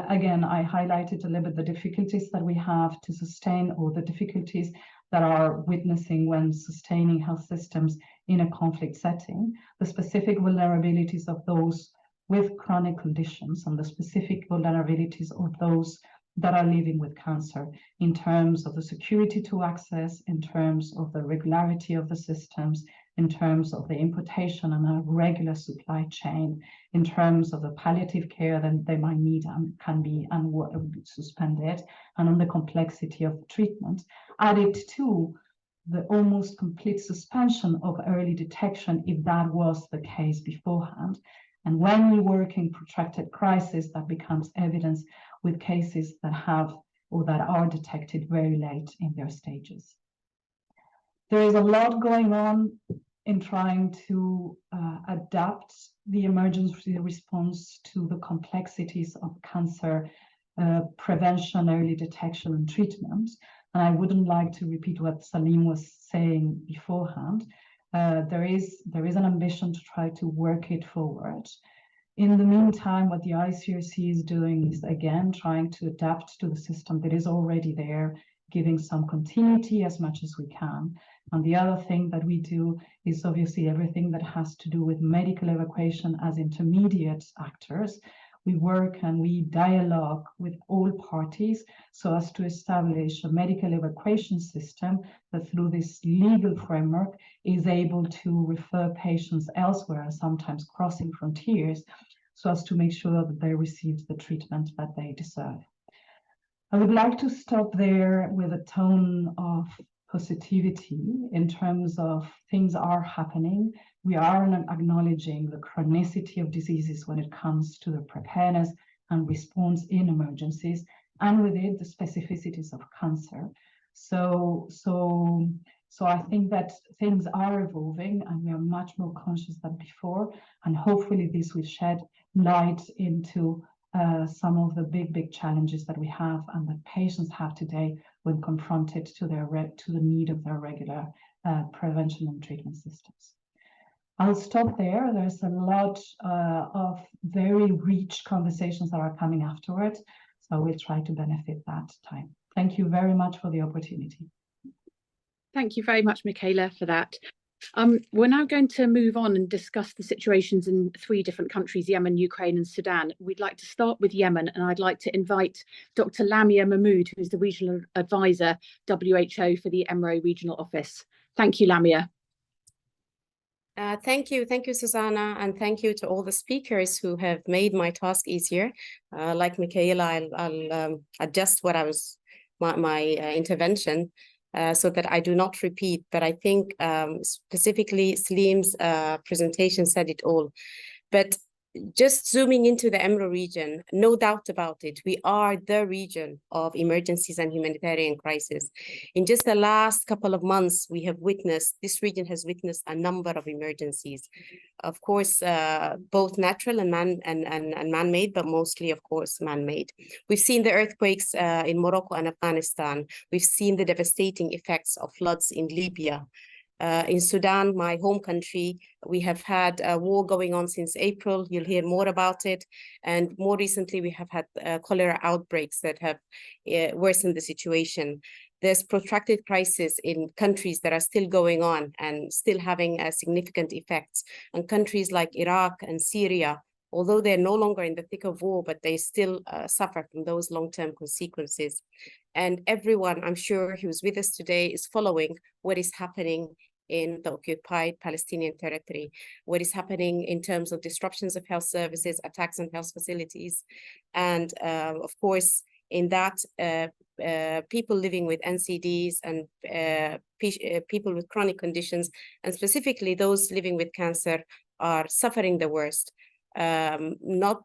again, I highlighted a little bit the difficulties that we have to sustain, or the difficulties that are witnessing when sustaining health systems in a conflict setting, the specific vulnerabilities of those with chronic conditions and the specific vulnerabilities of those that are living with cancer in terms of the security to access, in terms of the regularity of the systems, in terms of the importation and a regular supply chain, in terms of the palliative care that they might need and can be suspended, and on the complexity of treatment, added to the almost complete suspension of early detection if that was the case beforehand. And when you work in protracted crisis, that becomes evidence with cases that have or that are detected very late in their stages. There is a lot going on in trying to adapt the emergency response to the complexities of cancer prevention, early detection, and treatment. And I wouldn't like to repeat what Salim was saying beforehand. There is an ambition to try to work it forward. In the meantime, what the ICRC is doing is, again, trying to adapt to the system that is already there, giving some continuity as much as we can. And the other thing that we do is obviously everything that has to do with medical evacuation as intermediate actors. We work and we dialogue with all parties so as to establish a medical evacuation system that through this legal framework is able to refer patients elsewhere, sometimes crossing frontiers, so as to make sure that they receive the treatment that they deserve. I would like to stop there with a tone of positivity in terms of things are happening. We are acknowledging the chronicity of diseases when it comes to the preparedness and response in emergencies, and with it, the specificities of cancer. So I think that things are evolving and we are much more conscious than before, and hopefully this will shed light into some of the big challenges that we have and that patients have today when confronted to the need of their regular prevention and treatment systems. I'll stop there. There's a lot of very rich conversations that are coming afterwards, so we'll try to benefit that time. Thank you very much for the opportunity. Thank you very much, Michaela, for that. We're now going to move on and discuss the situations in 3 different countries, Yemen, Ukraine and Sudan. We'd like to start with Yemen, and I'd like to invite Dr. Lamia Mahmood, who is the Regional Advisor, WHO for the Emro Regional Office. Thank you, Lamia. Thank you, Susanna, and thank you to all the speakers who have made my task easier. Like Michaela, I'll adjust what my intervention so that I do not repeat, but I think specifically Salim's presentation said it all. But just zooming into the Emro region, no doubt about it, we are the region of emergencies and humanitarian crisis. In just the last couple of months, this region has witnessed a number of emergencies. Of course, both natural and man-made, but mostly, of course, man-made. We've seen the earthquakes in Morocco and Afghanistan. We've seen the devastating effects of floods in Libya. In Sudan, my home country, we have had a war going on since April. You'll hear more about it. And more recently, we have had cholera outbreaks that have worsened the situation. There's protracted crisis in countries that are still going on and still having significant effects. And countries like Iraq and Syria, although they're no longer in the thick of war, but they still suffer from those long-term consequences. And everyone, I'm sure, who's with us today is following what is happening in the occupied Palestinian territory, what is happening in terms of disruptions of health services, attacks on health facilities, and of course, in that, people living with NCDs and people with chronic conditions, and specifically those living with cancer, are suffering the worst. not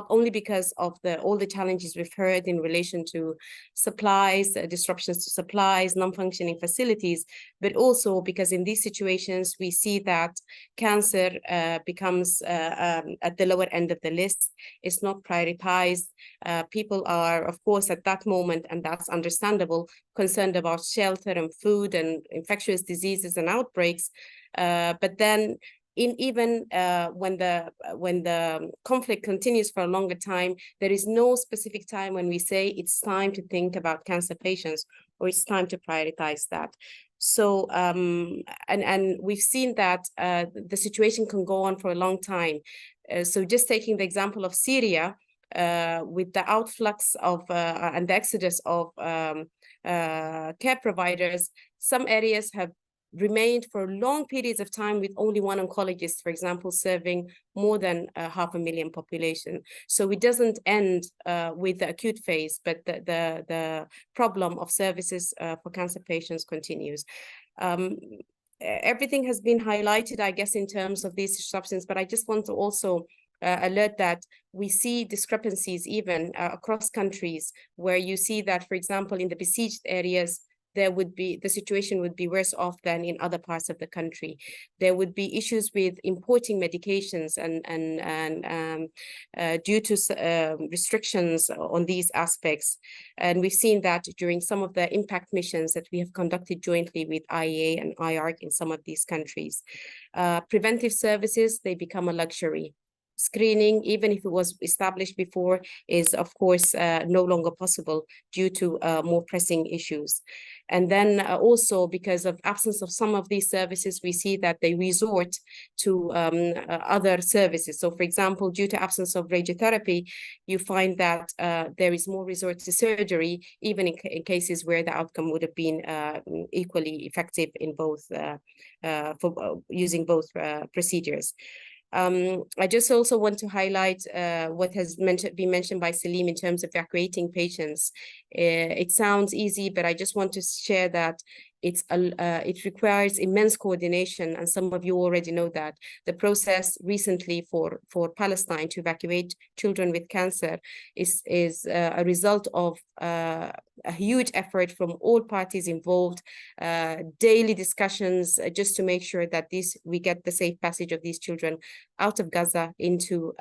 only because of all the challenges we've heard in relation to supplies, disruptions to supplies, non-functioning facilities, but also because in these situations we see that cancer becomes at the lower end of the list. It's not prioritized. People are, of course, at that moment, and that's understandable, concerned about shelter and food and infectious diseases and outbreaks. But then even when the conflict continues for a longer time, there is no specific time when we say it's time to think about cancer patients or it's time to prioritize that. So and we've seen that the situation can go on for a long time. So just taking the example of Syria, with the outflux of and the exodus of care providers, some areas have remained for long periods of time with only one oncologist, for example, serving more than 500,000 population. So it doesn't end with the acute phase, but the problem of services for cancer patients continues. Everything has been highlighted, I guess, in terms of these disruptions, but I just want to also alert that we see discrepancies even across countries, where you see that, for example, in the besieged areas, the situation would be worse off than in other parts of the country. There would be issues with importing medications and due to restrictions on these aspects. And we've seen that during some of the impact missions that we have conducted jointly with IAEA and IARC in some of these countries. Preventive services, they become a luxury. Screening, even if it was established before, is of course no longer possible due to more pressing issues. And then also because of absence of some of these services, we see that they resort to other services. So for example, due to absence of radiotherapy, you find that there is more resort to surgery, even in cases where the outcome would have been equally effective in both, for using both procedures. I just also want to highlight what has been mentioned by Salim in terms of evacuating patients. It sounds easy, but I just want to share that it requires immense coordination, and some of you already know that. The process recently for Palestine to evacuate children with cancer is a result of a huge effort from all parties involved, daily discussions just to make sure that we get the safe passage of these children out of Gaza into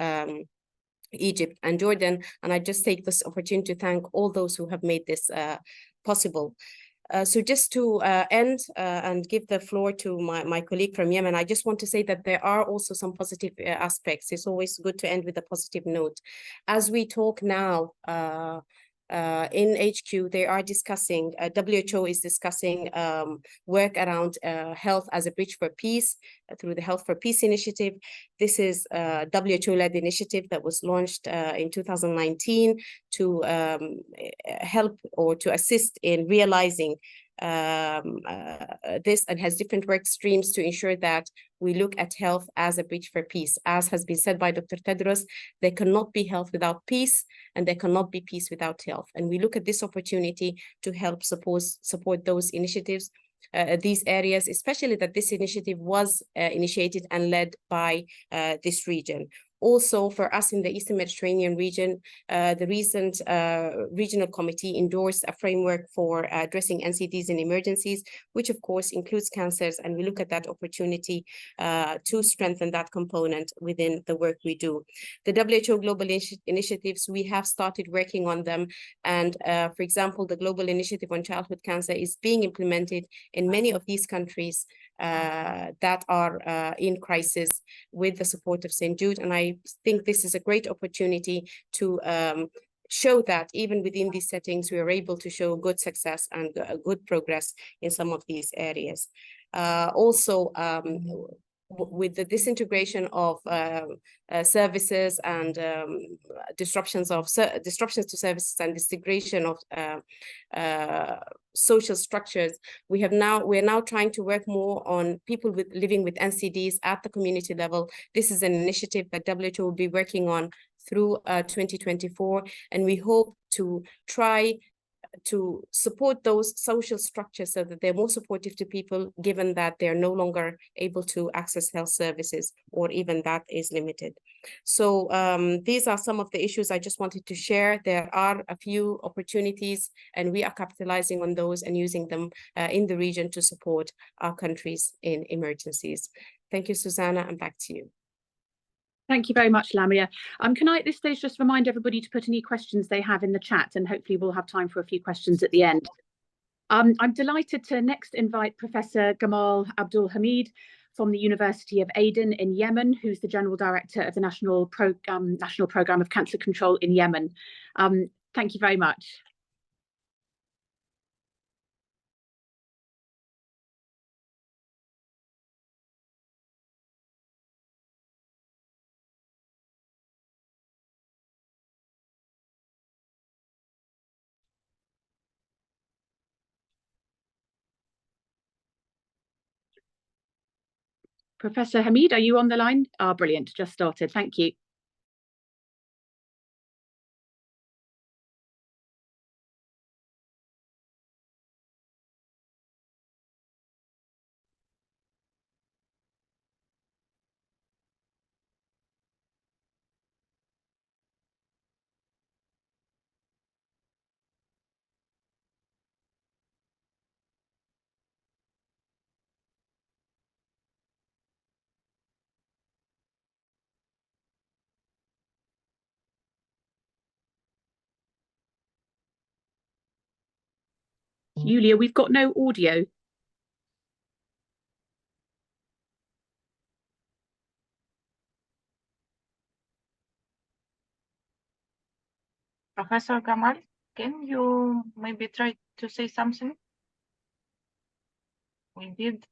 Egypt and Jordan. And I just take this opportunity to thank all those who have made this possible. So just to end and give the floor to my colleague from Yemen, I just want to say that there are also some positive aspects. It's always good to end with a positive note. As we talk now, in HQ, they are discussing, WHO is discussing work around health as a bridge for peace through the Health for Peace initiative. This is a WHO-led initiative that was launched in 2019 to help or to assist in realizing this, and has different work streams to ensure that we look at health as a bridge for peace. As has been said by Dr. Tedros, there cannot be health without peace, and there cannot be peace without health. And we look at this opportunity to help support those initiatives, these areas, especially that this initiative was initiated and led by this region. Also, for us in the Eastern Mediterranean region, the recent regional committee endorsed a framework for addressing NCDs in emergencies, which of course includes cancers, and we look at that opportunity to strengthen that component within the work we do. The WHO global initiatives, we have started working on them, and for example, the global initiative on childhood cancer is being implemented in many of these countries that are in crisis with the support of St. Jude. And I think this is a great opportunity to show that even within these settings, we are able to show good success and good progress in some of these areas. Also, with the disintegration of services and disruptions to services and disintegration of social structures, we are now trying to work more on people living with NCDs at the community level. This is an initiative that WHO will be working on through 2024, and we hope to try to support those social structures so that they're more supportive to people, given that they're no longer able to access health services, or even that is limited. So these are some of the issues I just wanted to share. There are a few opportunities, and we are capitalizing on those and using them in the region to support our countries in emergencies. Thank you, Susanna, and back to you. Thank you very much, Lamia. Can I at this stage just remind everybody to put any questions they have in the chat, and hopefully we'll have time for a few questions at the end. I'm delighted to next invite Professor Gamal Abdul Hamid from the University of Aden in Yemen, who's the General Director of the National Programme of Cancer Control in Yemen. Thank you very much. Professor Hamid, are you on the line? Ah, brilliant, just started, thank you. Yulia, we've got no audio. Professor Gamal, can you maybe try to say something? We did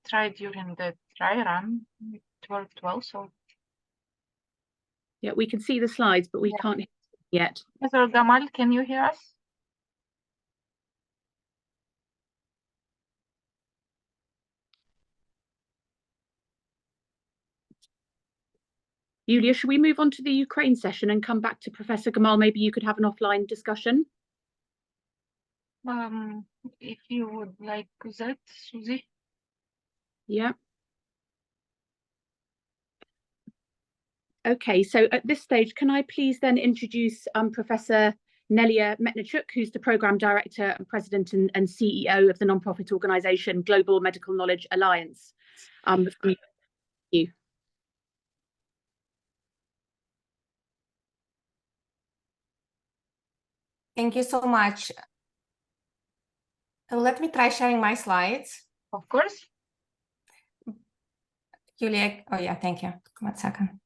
try during the dry run, it worked well, so. Yeah, we can see the slides, but we can't hear yet. Professor Gamal, can you hear us? Yulia, should we move on to the Ukraine session and come back to Professor Gamal? Maybe you could have an offline discussion. If you would like that, Susie. Yeah. Okay, so at this stage, can I please then introduce Professor Nelia Metnichuk, who's the Programme Director and President and CEO of the non-profit organisation Global Medical Knowledge Alliance. Thank you. Thank you so much. Let me try sharing my slides. Of course. Julia, oh yeah, thank you. 1 second.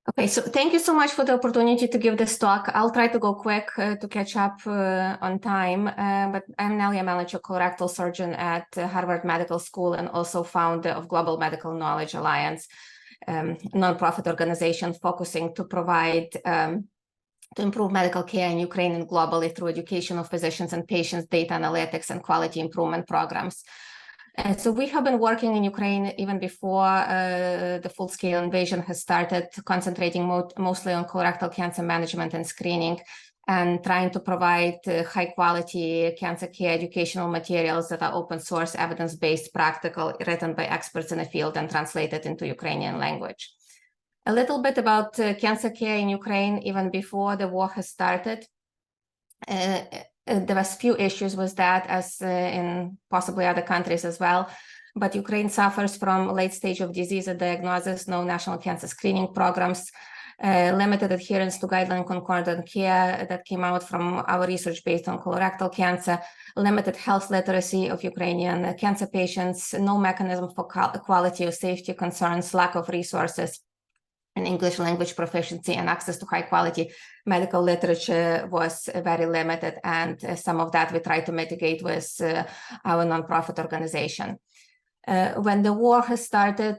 Okay, so thank you so much for the opportunity to give this talk. I'll try to go quick to catch up on time, but I'm Nelia Metnichuk, colorectal surgeon at Harvard Medical School and also founder of Global Medical Knowledge Alliance, nonprofit organization focusing to provide to improve medical care in Ukraine and globally through education of physicians and patients, data analytics, and quality improvement programs. So we have been working in Ukraine even before the full-scale invasion has started, concentrating mostly on colorectal cancer management and screening, and trying to provide high-quality cancer care educational materials that are open-source, evidence-based, practical, written by experts in the field and translated into Ukrainian language. A little bit about cancer care in Ukraine even before the war has started. There was few issues with that, as in possibly other countries as well, but Ukraine suffers from late stage of disease and diagnosis, no national cancer screening programs, limited adherence to guideline concordant care that came out from our research based on colorectal cancer, limited health literacy of Ukrainian cancer patients, no mechanism for quality or safety concerns, lack of resources, and English language proficiency and access to high quality medical literature was very limited. And some of that we try to mitigate with our nonprofit organization. When the war has started,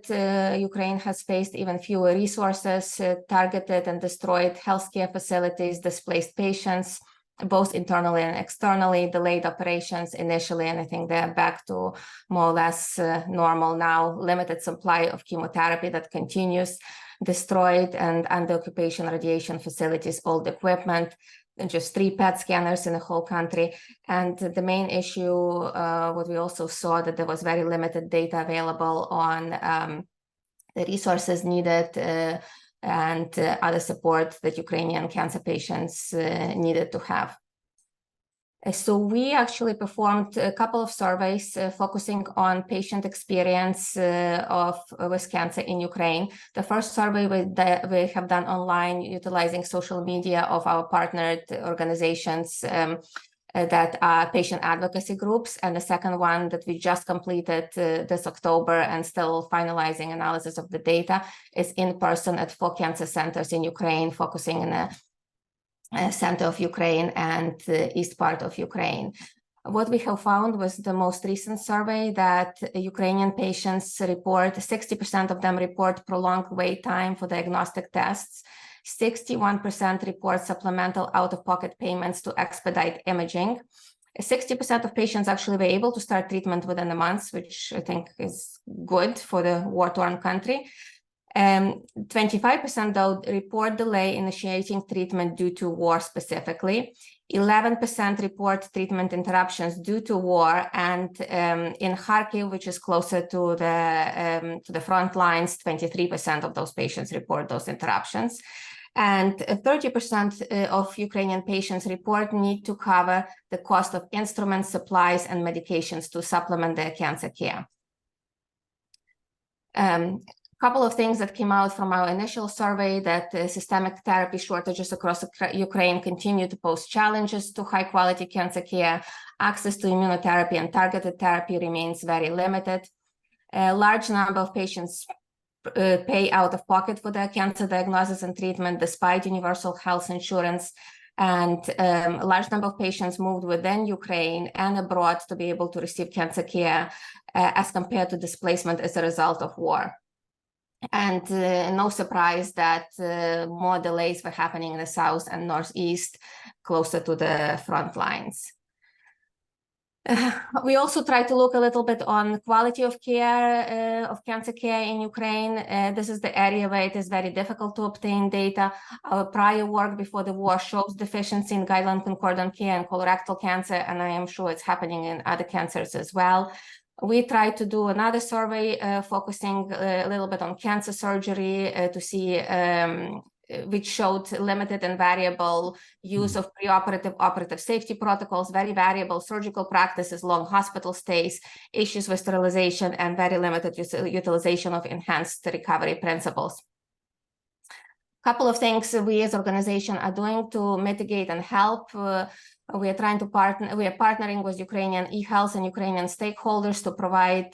Ukraine has faced even fewer resources, targeted and destroyed healthcare facilities, displaced patients, both internally and externally, delayed operations initially, and I think they're back to more or less normal now, limited supply of chemotherapy that continues, destroyed and under occupation radiation facilities, old equipment, and just 3 PET scanners in the whole country. And the main issue, what we also saw, that there was very limited data available on the resources needed and other support that Ukrainian cancer patients needed to have. So we actually performed a couple of surveys focusing on patient experience with cancer in Ukraine. The first survey we have done online utilizing social media of our partnered organizations that are patient advocacy groups, and the second one that we just completed this October and still finalizing analysis of the data is in person at 4 cancer centers in Ukraine, focusing in a center of Ukraine and the east part of Ukraine. What we have found was the most recent survey that Ukrainian patients report, 60% of them report prolonged wait time for diagnostic tests. 61% report supplemental out-of-pocket payments to expedite imaging. 60% of patients actually were able to start treatment within a month, which I think is good for the war-torn country. 25% though report delay initiating treatment due to war specifically. 11% report treatment interruptions due to war, and in Kharkiv, which is closer to the front lines, 23% of those patients report those interruptions. And 30% of Ukrainian patients report need to cover the cost of instruments, supplies, and medications to supplement their cancer care. Couple of things that came out from our initial survey, that systemic therapy shortages across Ukraine continue to pose challenges to high quality cancer care. Access to immunotherapy and targeted therapy remains very limited. A large number of patients pay out of pocket for their cancer diagnosis and treatment despite universal health insurance. And a large number of patients moved within Ukraine and abroad to be able to receive cancer care as compared to displacement as a result of war. And no surprise that more delays were happening in the south and northeast, closer to the front lines. We also try to look a little bit on quality of care, of cancer care in Ukraine. This is the area where it is very difficult to obtain data. Our prior work before the war shows deficiency in guideline concordant care in colorectal cancer, and I am sure it's happening in other cancers as well. We tried to do another survey focusing a little bit on cancer surgery to see which showed limited and variable use of preoperative operative safety protocols, very variable surgical practices, long hospital stays, issues with sterilization, and very limited utilization of enhanced recovery principles. Couple of things we as organization are doing to mitigate and help. We are partnering with Ukrainian eHealth and Ukrainian stakeholders to provide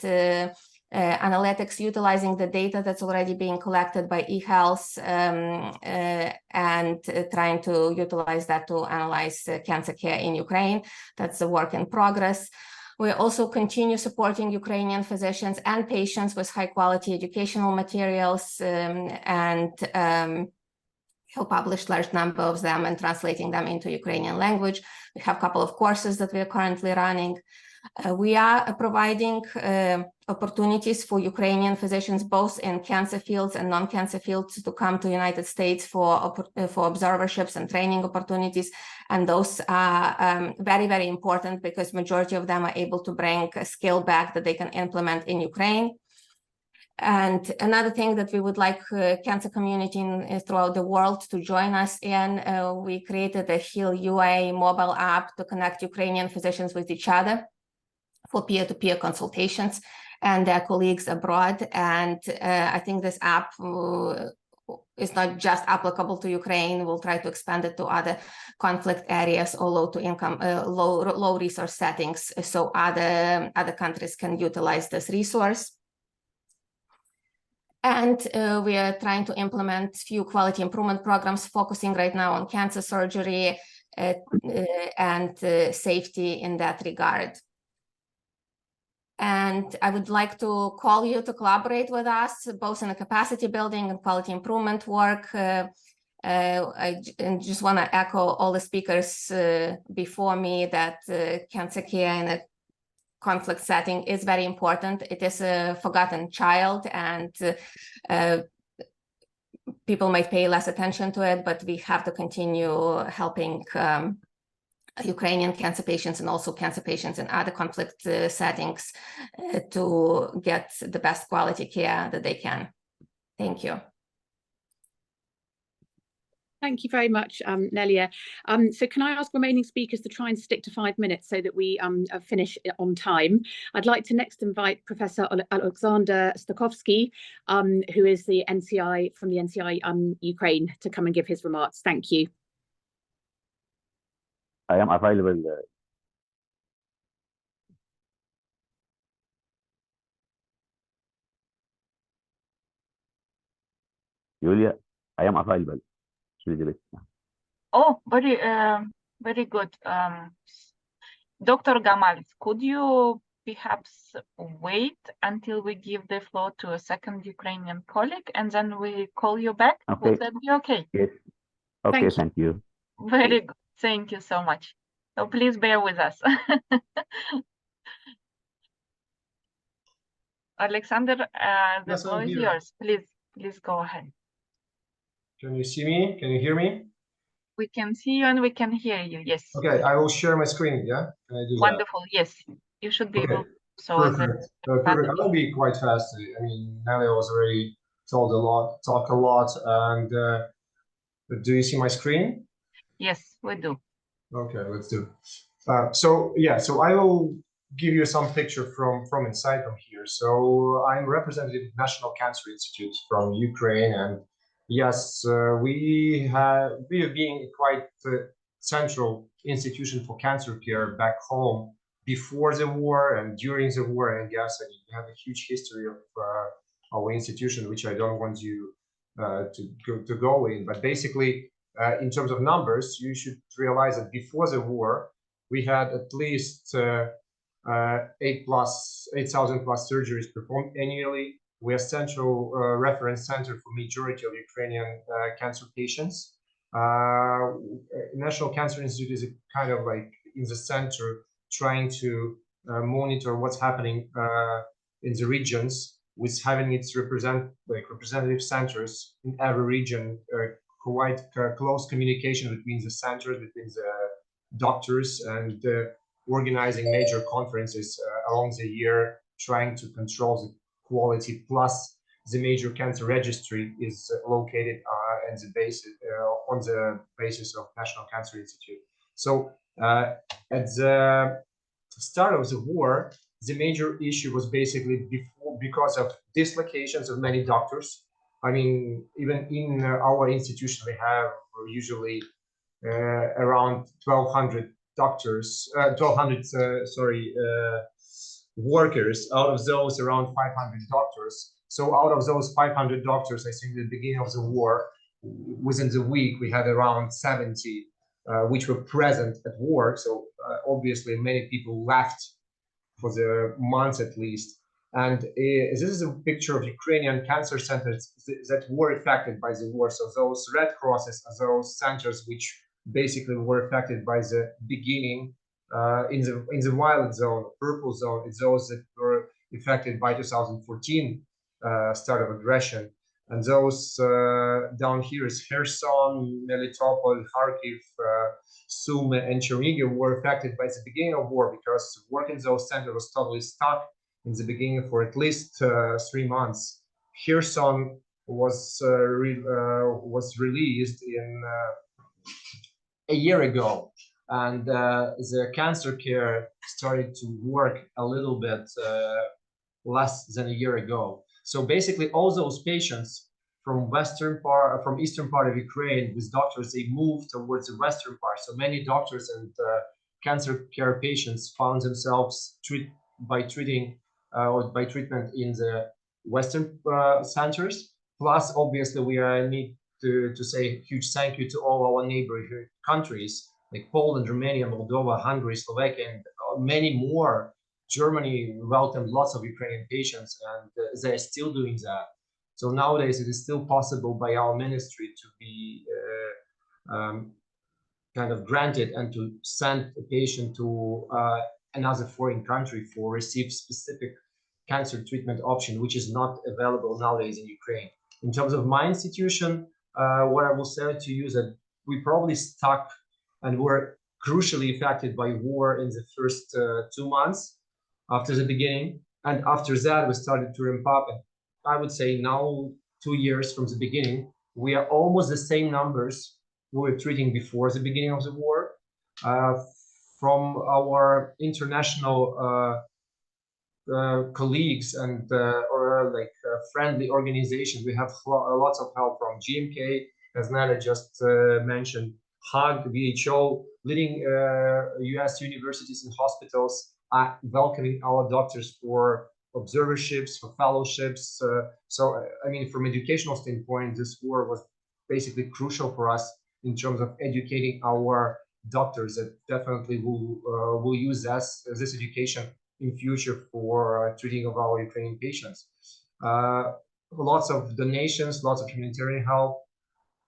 analytics utilizing the data that's already being collected by eHealth and trying to utilize that to analyze cancer care in Ukraine. That's a work in progress. We also continue supporting Ukrainian physicians and patients with high quality educational materials and have published large number of them and translating them into Ukrainian language. We have a couple of courses that we are currently running. We are providing opportunities for Ukrainian physicians, both in cancer fields and non-cancer fields, to come to the United States for observerships and training opportunities. And those are very, very important because majority of them are able to bring a skill back that they can implement in Ukraine. And another thing that we would like cancer community throughout the world to join us in, we created a Heal UA mobile app to connect Ukrainian physicians with each other for peer-to-peer consultations and their colleagues abroad. And I think this app is not just applicable to Ukraine. We'll try to expand it to other conflict areas or low resource settings, so other countries can utilize this resource. And we are trying to implement few quality improvement programs focusing right now on cancer surgery and safety in that regard. And I would like to call you to collaborate with us, both in the capacity building and quality improvement work. I just want to echo all the speakers before me that cancer care in a conflict setting is very important. It is a forgotten child, and people might pay less attention to it, but we have to continue helping Ukrainian cancer patients and also cancer patients in other conflict settings to get the best quality care that they can. Thank you. Thank you very much, Nelia. So can I ask remaining speakers to try and stick to 5 minutes so that we finish on time? I'd like to next invite Professor Alexander Stokowski, who is the NCI from the NCI Ukraine, to come and give his remarks. Thank you. I am available. Julia, I am available. Oh, very good. Dr. Gamal, could you perhaps wait until we give the floor to a second Ukrainian colleague and then we call you back? Okay. Would that be okay? Yes. Okay, thank you. Very good. Thank you so much. So please bear with us. Alexander, the floor is yours. Please go ahead. Can you see me? Can you hear me? We can see you and we can hear you. Yes. Okay, I will share my screen. Yeah, can I do that? Wonderful. Yes, you should be able to. So perfect. Perfect. I will be quite fast. I mean, Nelia was already talked a lot. And do you see my screen? Yes, we do. Okay, let's do. So I will give you some picture from inside from here. So I'm representative of National Cancer Institute from Ukraine, and yes, we have been quite central institution for cancer care back home before the war and during the war. And yes, I mean, we have a huge history of our institution, which I don't want you to go in. But basically, in terms of numbers, you should realize that before the war, we had at least 8,000 plus surgeries performed annually. We are central reference center for majority of Ukrainian cancer patients. National Cancer Institute is kind of like in the center, trying to monitor what's happening in the regions, with having its representative centers in every region, quite close communication between the centers, between the doctors, and organizing major conferences along the year, trying to control the quality. Plus, the major cancer registry is located on the basis of National Cancer Institute. So at the start of the war, the major issue was basically because of dislocations of many doctors. I mean, even in our institution, we have usually around 1,200 doctors, workers. Out of those, around 500 doctors. So out of those 500 doctors, I think at the beginning of the war, within the week, we had around 70 which were present at work. So obviously, many people left for the months at least. And this is a picture of Ukrainian cancer centers that were affected by the war. So those Red Crosses are those centers which basically were affected by the beginning in the violet zone, purple zone. It's those that were affected by 2014 start of aggression. And those down here is Kherson, Melitopol, Kharkiv, Sumy, and Chernihiv were affected by the beginning of war, because work in those centers was totally stuck in the beginning for at least 3 months. Kherson was released in a year ago, and the cancer care started to work a little bit less than a year ago. So basically, all those patients from eastern part of Ukraine with doctors, they moved towards the western part. So many doctors and cancer care patients found themselves by treatment in the western centers. Plus, obviously, we need to say a huge thank you to all our neighboring countries like Poland, Romania, Moldova, Hungary, Slovakia, and many more. Germany welcomed lots of Ukrainian patients, and they're still doing that. So nowadays it is still possible by our ministry to be kind of granted and to send a patient to another foreign country for receive specific cancer treatment option, which is not available nowadays in Ukraine. In terms of my institution, what I will say to you is that we probably stuck and were crucially affected by war in the first 2 months after the beginning. And after that, we started to ramp up. And I would say now, 2 years from the beginning, we are almost the same numbers we were treating before the beginning of the war. From our international colleagues and friendly organizations, we have lots of help from GMK, as Nala just mentioned, HUG, WHO, leading US universities and hospitals are welcoming our doctors for observerships, for fellowships. So, I mean, from educational standpoint, this war was basically crucial for us in terms of educating our doctors that definitely will use this education in future for treating of our Ukrainian patients. Lots of donations, lots of humanitarian help.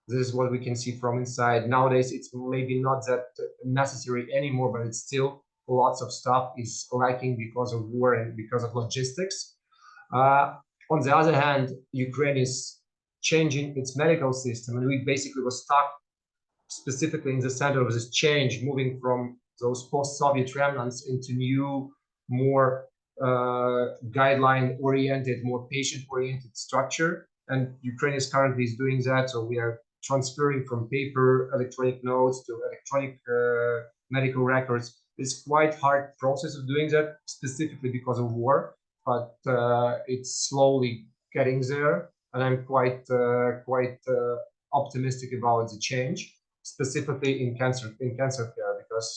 This is what we can see from inside. Nowadays, it's maybe not that necessary anymore, but it's still lots of stuff is lacking because of war and because of logistics. On the other hand, Ukraine is changing its medical system, and we basically were stuck specifically in the center of this change, moving from those post-Soviet remnants into new, more guideline-oriented, more patient-oriented structure. And Ukraine is currently doing that. So we are transferring from paper electronic notes to electronic medical records. It's quite hard process of doing that, specifically because of war, but it's slowly getting there. And I'm quite optimistic about the change, specifically in cancer care, because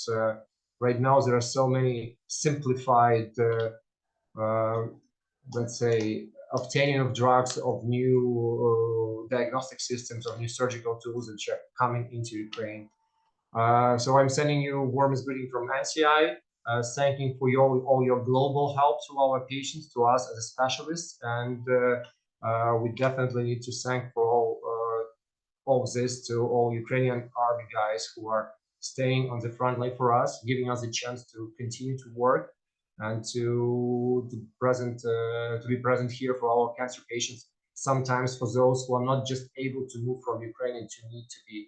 right now there are so many simplified, let's say, obtaining of drugs, of new diagnostic systems, of new surgical tools that are coming into Ukraine. So I'm sending you warmest greeting from NCI, thanking for all your global help to our patients, to us as a specialists, and we definitely need to thank for all of this to all Ukrainian army guys who are staying on the front line for us, giving us a chance to continue to work and to be present here for our cancer patients. Sometimes for those who are not just able to move from Ukraine and to need to be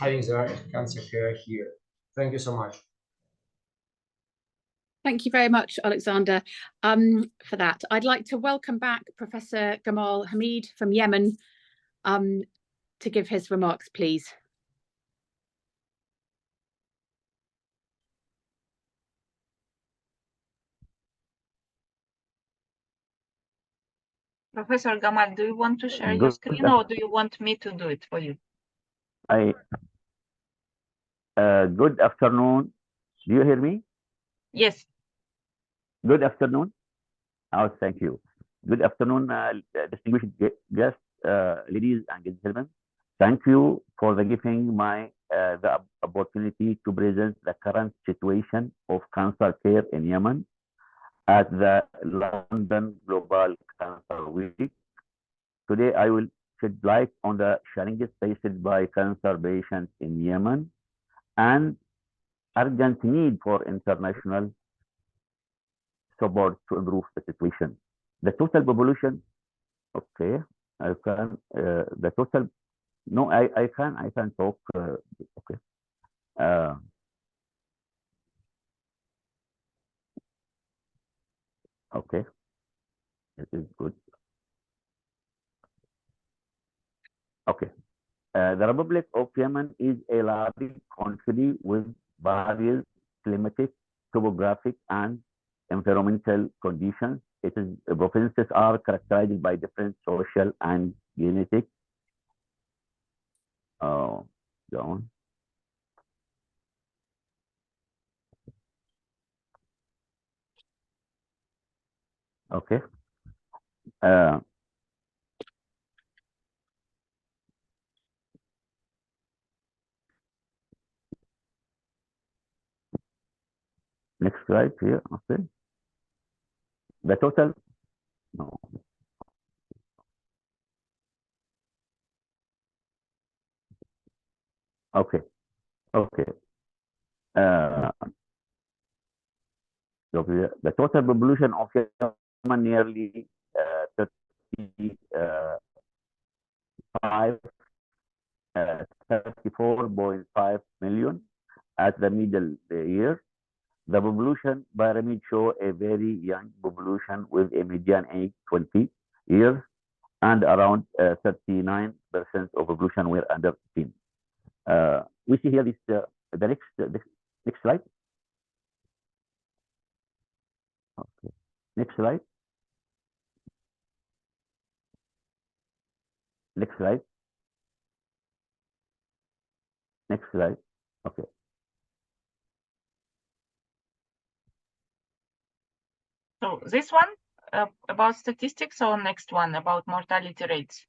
having their cancer care here. Thank you so much. Thank you very much, Alexander, for that. I'd like to welcome back Professor Gamal Hamid from Yemen to give his remarks, please. Professor Gamal, do you want to share your screen, or do you want me to do it for you? Good afternoon. Do you hear me? Yes. Good afternoon. Oh, thank you. Good afternoon, distinguished guests, ladies and gentlemen. Thank you for giving the opportunity to present the current situation of cancer care in Yemen at the London Global Cancer Week. Today, I will shed light on the challenges faced by cancer patients in Yemen and urgent need for international support to improve the situation. The total population, okay, I can, the total, no, I can talk, okay. Okay, it is good. Okay, the Republic of Yemen is a large country with various climatic, topographic, and environmental conditions. Provinces are characterized by different social and genetic. Down. Okay. Next slide here. Okay. The total. No. Okay. Okay. So the total population of Yemen nearly 34.5 million at the middle year. The population pyramid show a very young population with a median age 20 years and around 39% of population were under 15. We see here this the next slide. Okay. Next slide. Next slide. Next slide. Okay. So this one about statistics, or next one about mortality rates?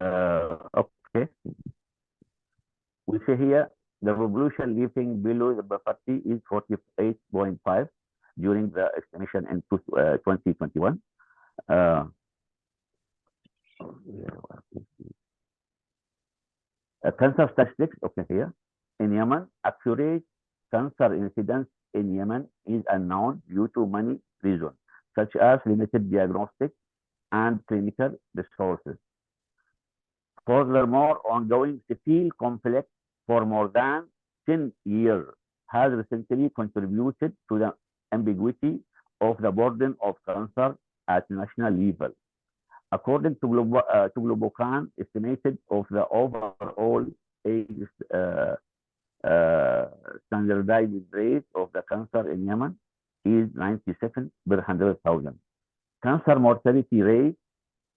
Okay. We see here the population living below the poverty is 48.5 during the estimation in 2021. Cancer statistics, okay, here. In Yemen, accurate cancer incidence in Yemen is unknown due to many reasons, such as limited diagnostic and clinical resources. Furthermore, ongoing civil conflict for more than 10 years has recently contributed to the ambiguity of the burden of cancer at national level. According to Globocan, estimated of the overall age standardized rate of the cancer in Yemen is 97 per 100,000. Cancer mortality rate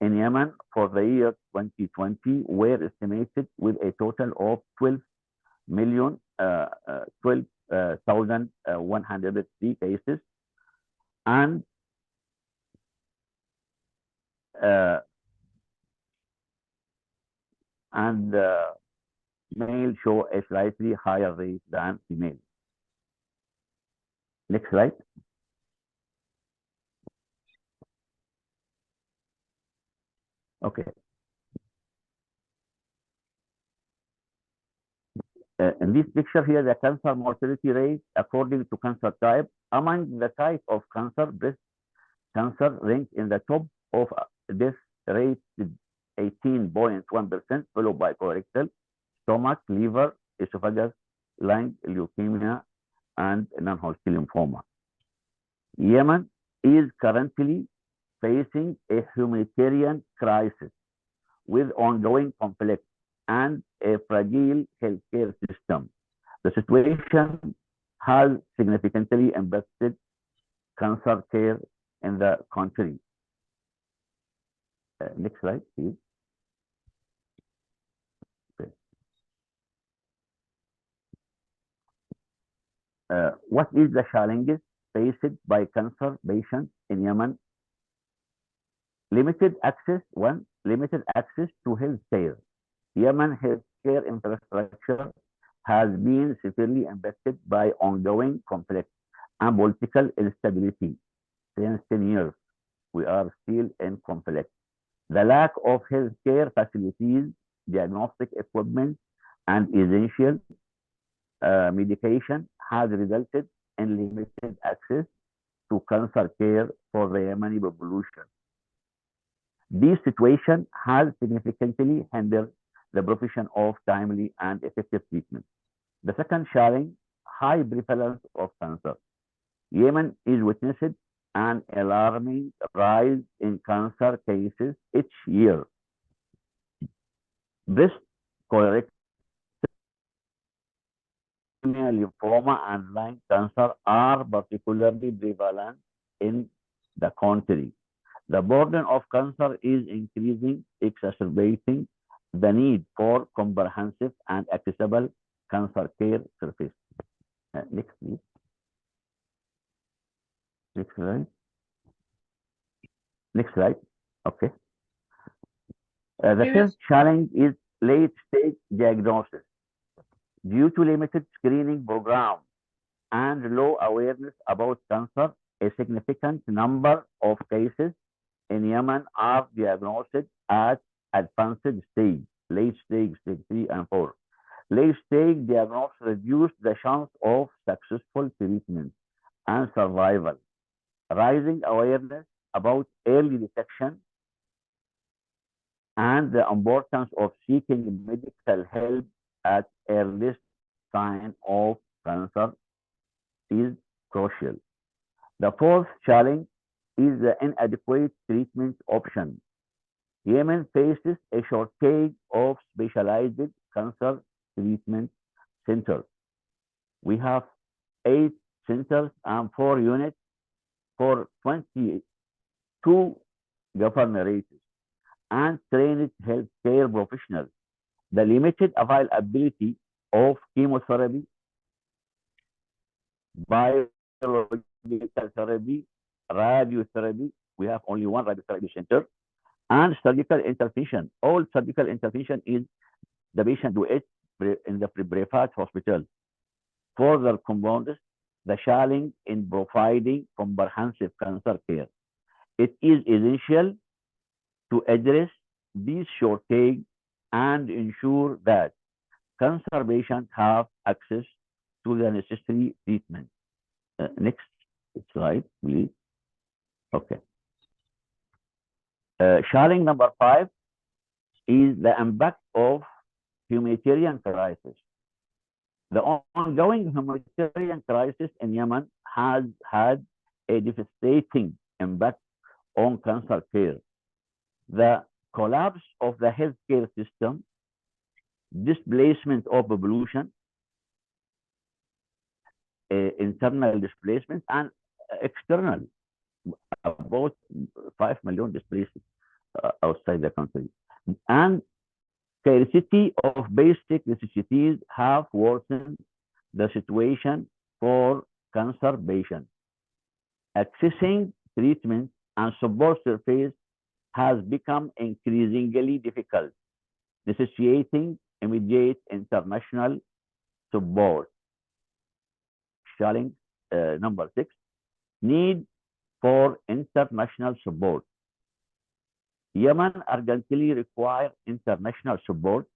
in Yemen for the year 2020 were estimated with a total of 12,103 cases, and male show a slightly higher rate than female. Next slide. Okay. In this picture here, the cancer mortality rate according to cancer type. Among the type of cancer, breast cancer ranked in the top of this rate, 18.1%, followed by colorectal, stomach, liver, esophagus, lung, leukemia, and non-Hodgkin lymphoma. Yemen is currently facing a humanitarian crisis with ongoing conflict and a fragile healthcare system. The situation has significantly impacted cancer care in the country. Next slide, please. Okay. What is the challenges faced by cancer patients in Yemen? Limited access to healthcare. Yemen healthcare infrastructure has been severely impacted by ongoing conflict and political instability. Since 10 years, we are still in conflict. The lack of healthcare facilities, diagnostic equipment, and essential medication has resulted in limited access to cancer care for the Yemeni population. This situation has significantly hindered the provision of timely and effective treatment. The second challenge, high prevalence of cancer. Yemen is witnessing an alarming rise in cancer cases each year. Breast, colorectal, lymphoma, and lung cancer are particularly prevalent in the country. The burden of cancer is increasing, exacerbating the need for comprehensive and accessible cancer care service. Next, please. Next slide. Next slide. Okay. The first challenge is late-stage diagnosis. Due to limited screening programs and low awareness about cancer, a significant number of cases in Yemen are diagnosed at advanced stage, late stage, stage 3 and 4. Late stage diagnosis reduce the chance of successful treatment and survival, raising awareness about early detection and the importance of seeking medical help at earliest sign of cancer is crucial. The fourth challenge is the inadequate treatment option. Yemen faces a shortage of specialized cancer treatment centers. We have 8 centers and 4 units for 22 governorates and trained healthcare professionals. The limited availability of chemotherapy, biological therapy, radiotherapy, we have only one radiotherapy center, and surgical intervention. All surgical intervention is the patient do it in the private hospital. Further compounds the challenge in providing comprehensive cancer care. It is essential to address these shortages and ensure that cancer patients have access to the necessary treatment. Next slide, please. Okay. Challenge number 5 is the impact of humanitarian crisis. The ongoing humanitarian crisis in Yemen has had a devastating impact on cancer care. The collapse of the healthcare system, displacement of population, internal displacement, and external, about 5 million displaced outside the country, and scarcity of basic necessities have worsened the situation for cancer patients. Accessing treatment and support services has become increasingly difficult, necessitating immediate international support. Challenge number 6, need for international support. Yemen urgently requires international support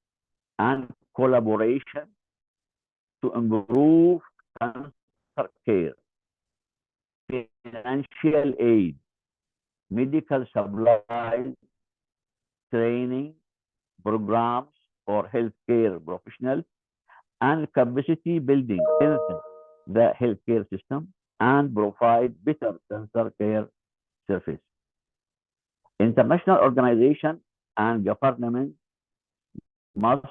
and collaboration to improve cancer care, financial aid, medical supplies, training programs for healthcare professionals, and capacity building in the healthcare system and provide better cancer care service. International organizations and governments must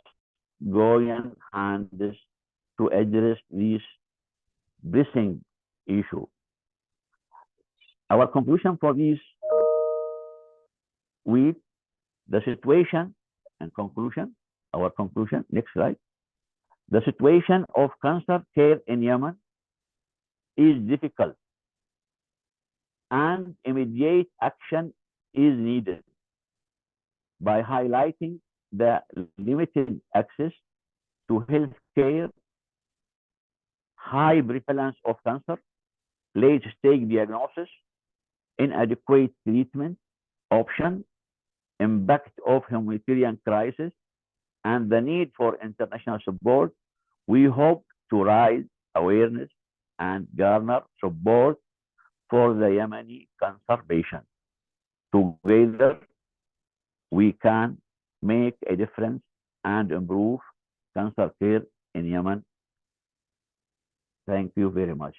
join hands to address this pressing issue. Our conclusion for this week, the situation and conclusion, our conclusion, next slide. The situation of cancer care in Yemen is difficult and immediate action is needed. By highlighting the limited access to health care, high prevalence of cancer, late-stage diagnosis, inadequate treatment option, impact of humanitarian crisis, and the need for international support, we hope to raise awareness and garner support for the Yemeni cancer patients. Together, we can make a difference and improve cancer care in Yemen. Thank you very much.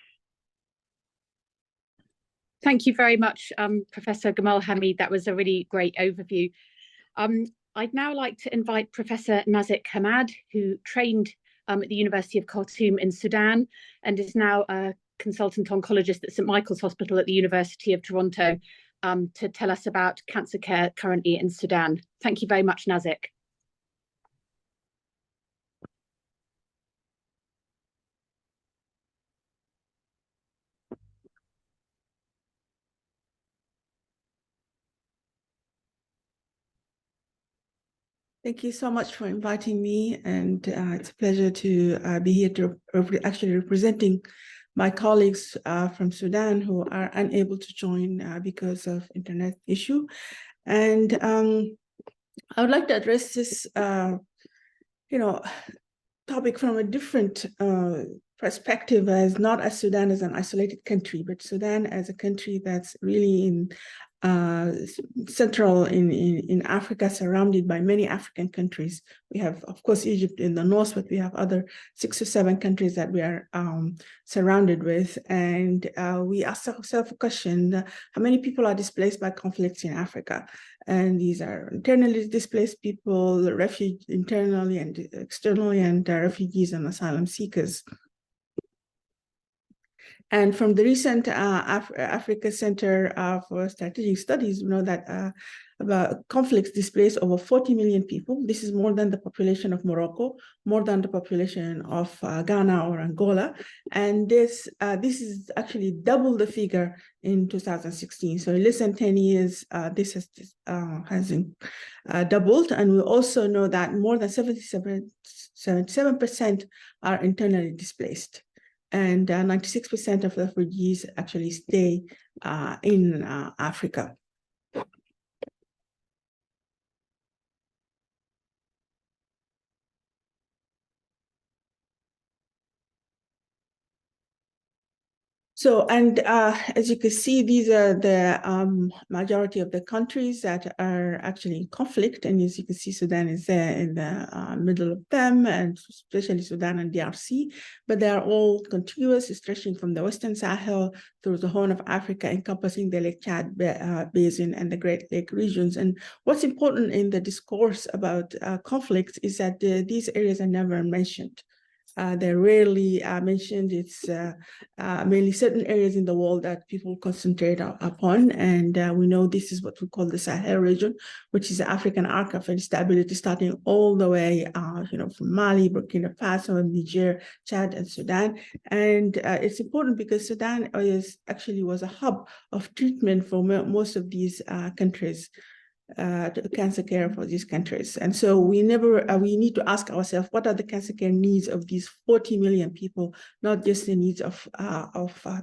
Thank you very much, Professor Gamal Hamid. That was a really great overview. I'd now like to invite Professor Nazik Hamad, who trained at the University of Khartoum in Sudan and is now a consultant oncologist at St. Michael's Hospital at the University of Toronto, to tell us about cancer care currently in Sudan. Thank you very much, Nazik. Thank you so much for inviting me, and it's a pleasure to be here to actually representing my colleagues from Sudan who are unable to join because of internet issue. And I would like to address this, topic from a different perspective, as not as Sudan as an isolated country, but Sudan as a country that's really in central in Africa, surrounded by many African countries. We have, of course, Egypt in the north, but we have other 6 or 7 countries that we are surrounded with. And we ask ourselves a question, how many people are displaced by conflicts in Africa? And these are internally displaced people, refugees internally and externally, and refugees and asylum seekers. And from the recent Africa Center for Strategic Studies, we know that about conflicts displaced over 40 million people. This is more than the population of Morocco, more than the population of Ghana or Angola. And this is actually double the figure in 2016. So in less than 10 years, this has doubled. And we also know that more than 77% are internally displaced. And 96% of refugees actually stay in Africa. So, and as you can see, these are the majority of the countries that are actually in conflict. And as you can see, Sudan is there in the middle of them, and especially Sudan and DRC. But they are all contiguous, stretching from the Western Sahel through the Horn of Africa, encompassing the Lake Chad Basin and the Great Lake regions. And what's important in the discourse about conflicts is that these areas are never mentioned. They're rarely mentioned. It's mainly certain areas in the world that people concentrate upon. And we know this is what we call the Sahel region, which is the African arc of instability, starting all the way, from Mali, Burkina Faso, Niger, Chad, and Sudan. And it's important because Sudan was a hub of treatment for most of these countries. Cancer care for these countries. And so we need to ask ourselves, what are the cancer care needs of these 40 million people, not just the needs of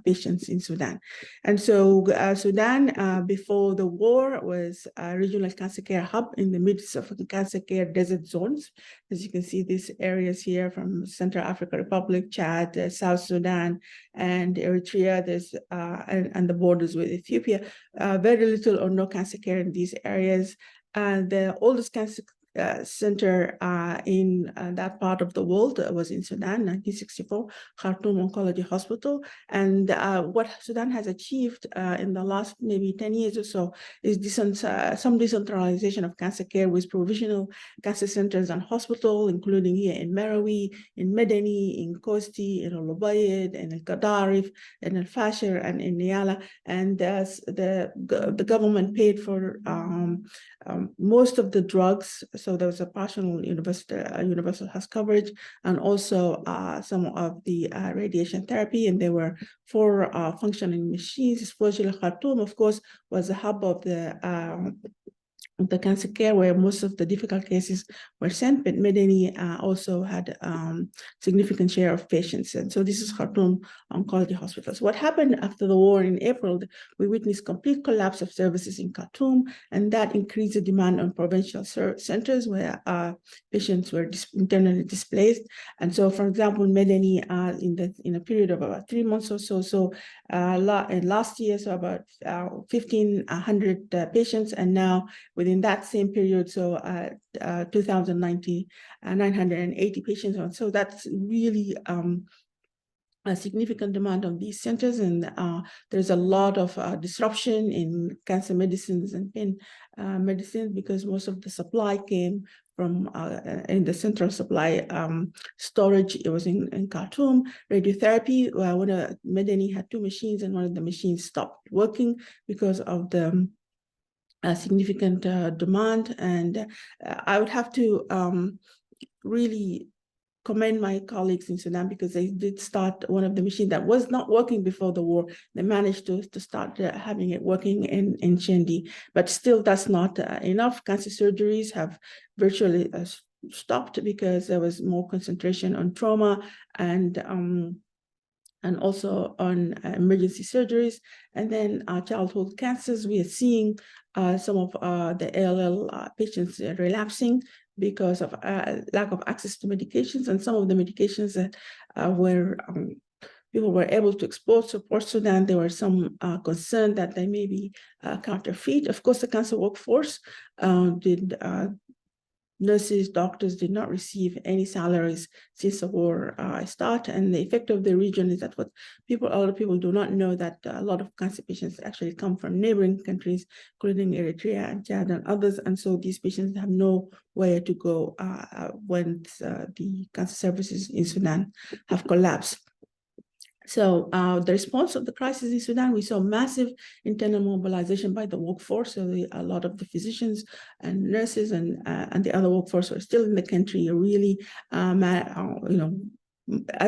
patients in Sudan. And so Sudan, before the war, was a regional cancer care hub in the midst of the cancer care desert zones. As you can see, these areas here from Central African Republic, Chad, South Sudan, and Eritrea, there's and the borders with Ethiopia, very little or no cancer care in these areas. The oldest cancer center in that part of the world was in Sudan, 1964, Khartoum Oncology Hospital. And what Sudan has achieved in the last maybe 10 years or so is some decentralization of cancer care with provisional cancer centers and hospitals, including here in Merawi, in Medani, in Kosti, in Al-Ubaid, in Al-Qadarif, in Al-Fashir, and in Niala. And the government paid for most of the drugs. So there was a partial universal health coverage, and also some of the radiation therapy. And there were 4 functioning machines, especially Khartoum, of course, was the hub of the cancer care, where most of the difficult cases were sent, but Medani also had significant share of patients. And so this is Khartoum Oncology Hospitals. What happened after the war in April, we witnessed complete collapse of services in Khartoum, and that increased the demand on provincial centers where patients were internally displaced. And so, for example, Medani in a period of about 3 months or so, last year, so about 1,500 patients, and now within that same period, so 2019, 980 patients. So that's really a significant demand on these centers, and there's a lot of disruption in cancer medicines and pain medicine, because most of the supply came from in the central supply storage. It was in Khartoum. Radiotherapy, when Medani had 2 machines, and one of the machines stopped working because of the significant demand. And I would have to really commend my colleagues in Sudan, because they did start one of the machines that was not working before the war. They managed to start having it working in Shendi, but still that's not enough. Cancer surgeries have virtually stopped because there was more concentration on trauma and and also on emergency surgeries. And then childhood cancers, we are seeing some of the ALL patients relapsing because of lack of access to medications, and some of the medications that people were able to export to Port Sudan. There were some concern that they may be counterfeit. Of course, the cancer workforce nurses, doctors did not receive any salaries since the war started. And the effect of the region is that a lot of people do not know that a lot of cancer patients actually come from neighboring countries, including Eritrea and Chad and others. And so these patients have nowhere to go when the cancer services in Sudan have collapsed. So the response of the crisis in Sudan, we saw massive internal mobilization by the workforce. So a lot of the physicians and nurses and the other workforce are still in the country. Really, as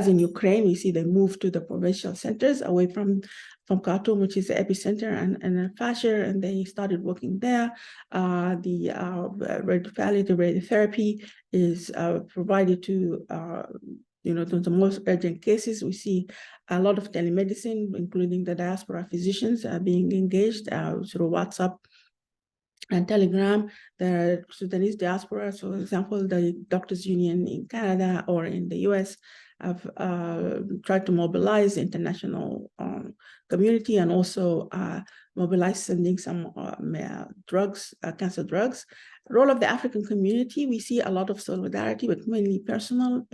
in Ukraine, we see they moved to the provincial centers away from Khartoum, which is the epicenter, and Fasher, and they started working there. The palliative radiotherapy is provided to the most urgent cases. We see a lot of telemedicine, including the diaspora physicians being engaged through WhatsApp and Telegram. The Sudanese diaspora, so for example, the Doctors Union in Canada or in the US have tried to mobilize the international community and also mobilize sending some drugs, cancer drugs. Role of the African community, we see a lot of solidarity, but mainly personal.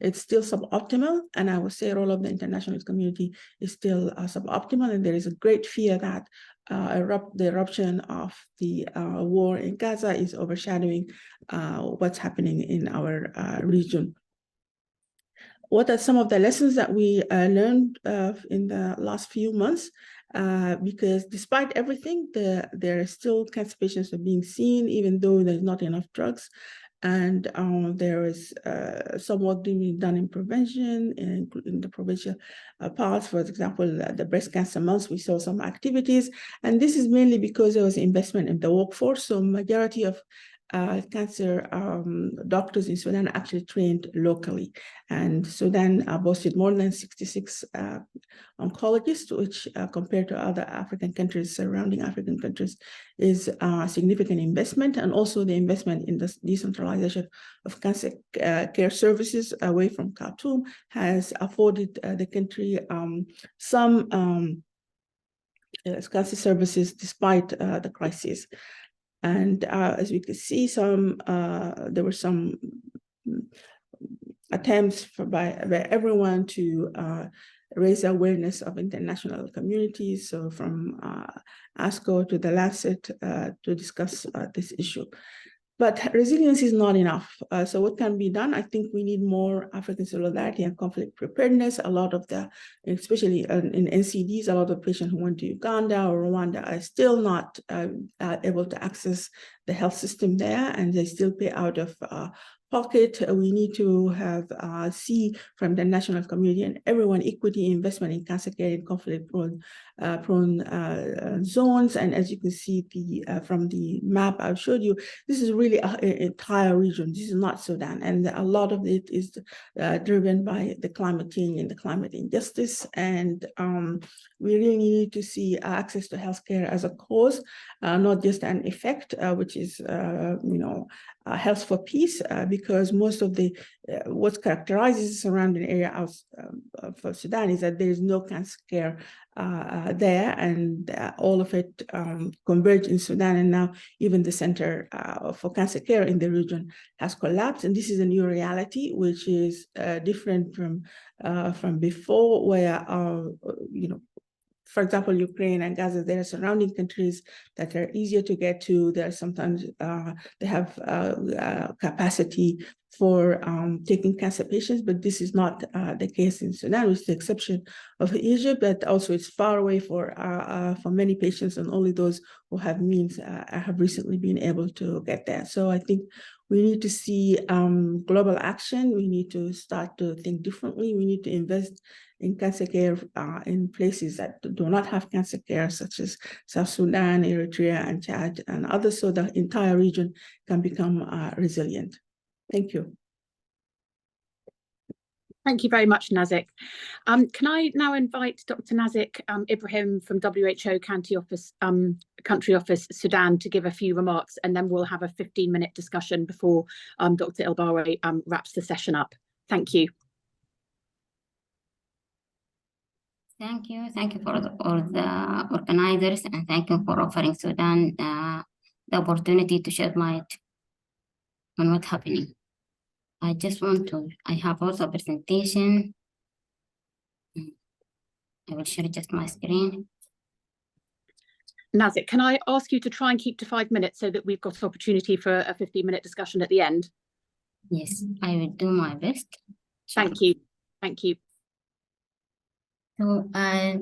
It's still suboptimal, and I would say role of the international community is still suboptimal, and there is a great fear that the eruption of the war in Gaza is overshadowing what's happening in our region. What are some of the lessons that we learned in the last few months? Because despite everything, there are still cancer patients are being seen, even though there's not enough drugs. And there is some work being done in prevention, in the provincial parts. For example, the breast cancer months, we saw some activities. And this is mainly because there was investment in the workforce. So majority of cancer doctors in Sudan actually trained locally. And Sudan boasted more than 66 oncologists, which compared to other African countries, surrounding African countries, is a significant investment. And also the investment in the decentralization of cancer care services away from Khartoum has afforded the country some cancer services despite the crisis. And as we could see, there were some attempts by everyone to raise awareness of international communities. So from ASCO to the Lancet to discuss this issue. But resilience is not enough. So what can be done? I think we need more African solidarity and conflict preparedness. A lot of especially in NCDs, a lot of patients who went to Uganda or Rwanda are still not able to access the health system there, and they still pay out of pocket. We need to see from the national community and everyone equity investment in cancer care in conflict-prone zones. And as you can see from the map I've showed you, this is really an entire region. This is not Sudan, and a lot of it is driven by the climate change and the climate injustice. And we really need to see access to healthcare as a cause, not just an effect, which is health for peace, because most of what characterizes the surrounding area of Sudan is that there is no cancer care there, and all of it converged in Sudan, and now even the center for cancer care in the region has collapsed. And this is a new reality, which is different from before, where for example, Ukraine and Gaza, there are surrounding countries that are easier to get to. There are sometimes they have capacity for taking cancer patients, but this is not the case in Sudan, with the exception of Egypt. But also, it's far away for many patients, and only those who have means have recently been able to get there. So I think we need to see global action. We need to start to think differently. We need to invest in cancer care in places that do not have cancer care, such as South Sudan, Eritrea, and Chad, and others, so the entire region can become resilient. Thank you. Thank you very much, Nazik. Can I now invite Dr. Nazik Ibrahim from WHO Country Office Sudan to give a few remarks, and then we'll have a 15-minute discussion before Dr. El-Bawi wraps the session up. Thank you. Thank you for all the organizers, and thank you for offering Sudan the opportunity to shed light on what's happening. I have also a presentation. I will share just my screen. Nazik, can I ask you to try and keep to 5 minutes so that we've got opportunity for a 15-minute discussion at the end? Yes, I will do my best. Thank you. Thank you. So I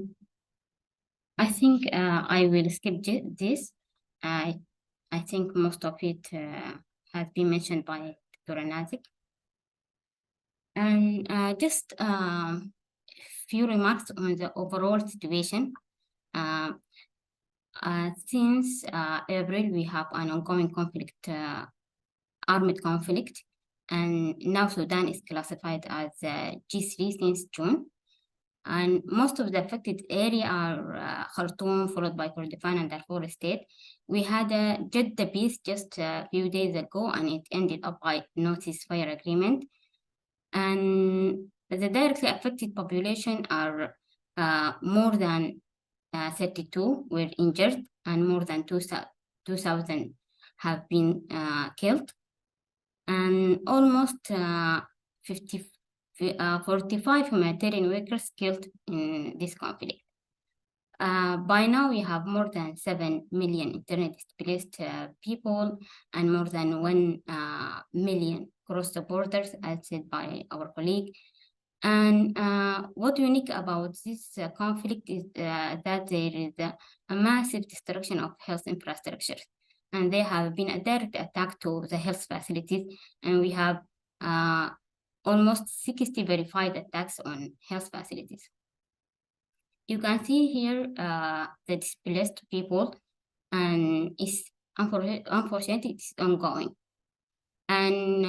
think I will skip this. I think most of it has been mentioned by Dr. Nazik. And just a few remarks on the overall situation. Since April, we have an ongoing conflict, armed conflict, and now Sudan is classified as G3 since June. And most of the affected area are Khartoum, followed by Kordofan and Darfur state. We had a Jeddah peace just a few days ago, and it ended up by no ceasefire agreement. And the directly affected population are more than 32 were injured, and more than 2,000 have been killed, and almost 45 humanitarian workers killed in this conflict. By now, we have more than 7 million internally displaced people, and more than 1 million crossed the borders, as said by our colleague. And what's unique about this conflict is that there is a massive destruction of health infrastructure, and there have been a direct attack to the health facilities, and we have almost 60 verified attacks on health facilities. You can see here the displaced people, and it's unfortunately it's ongoing. And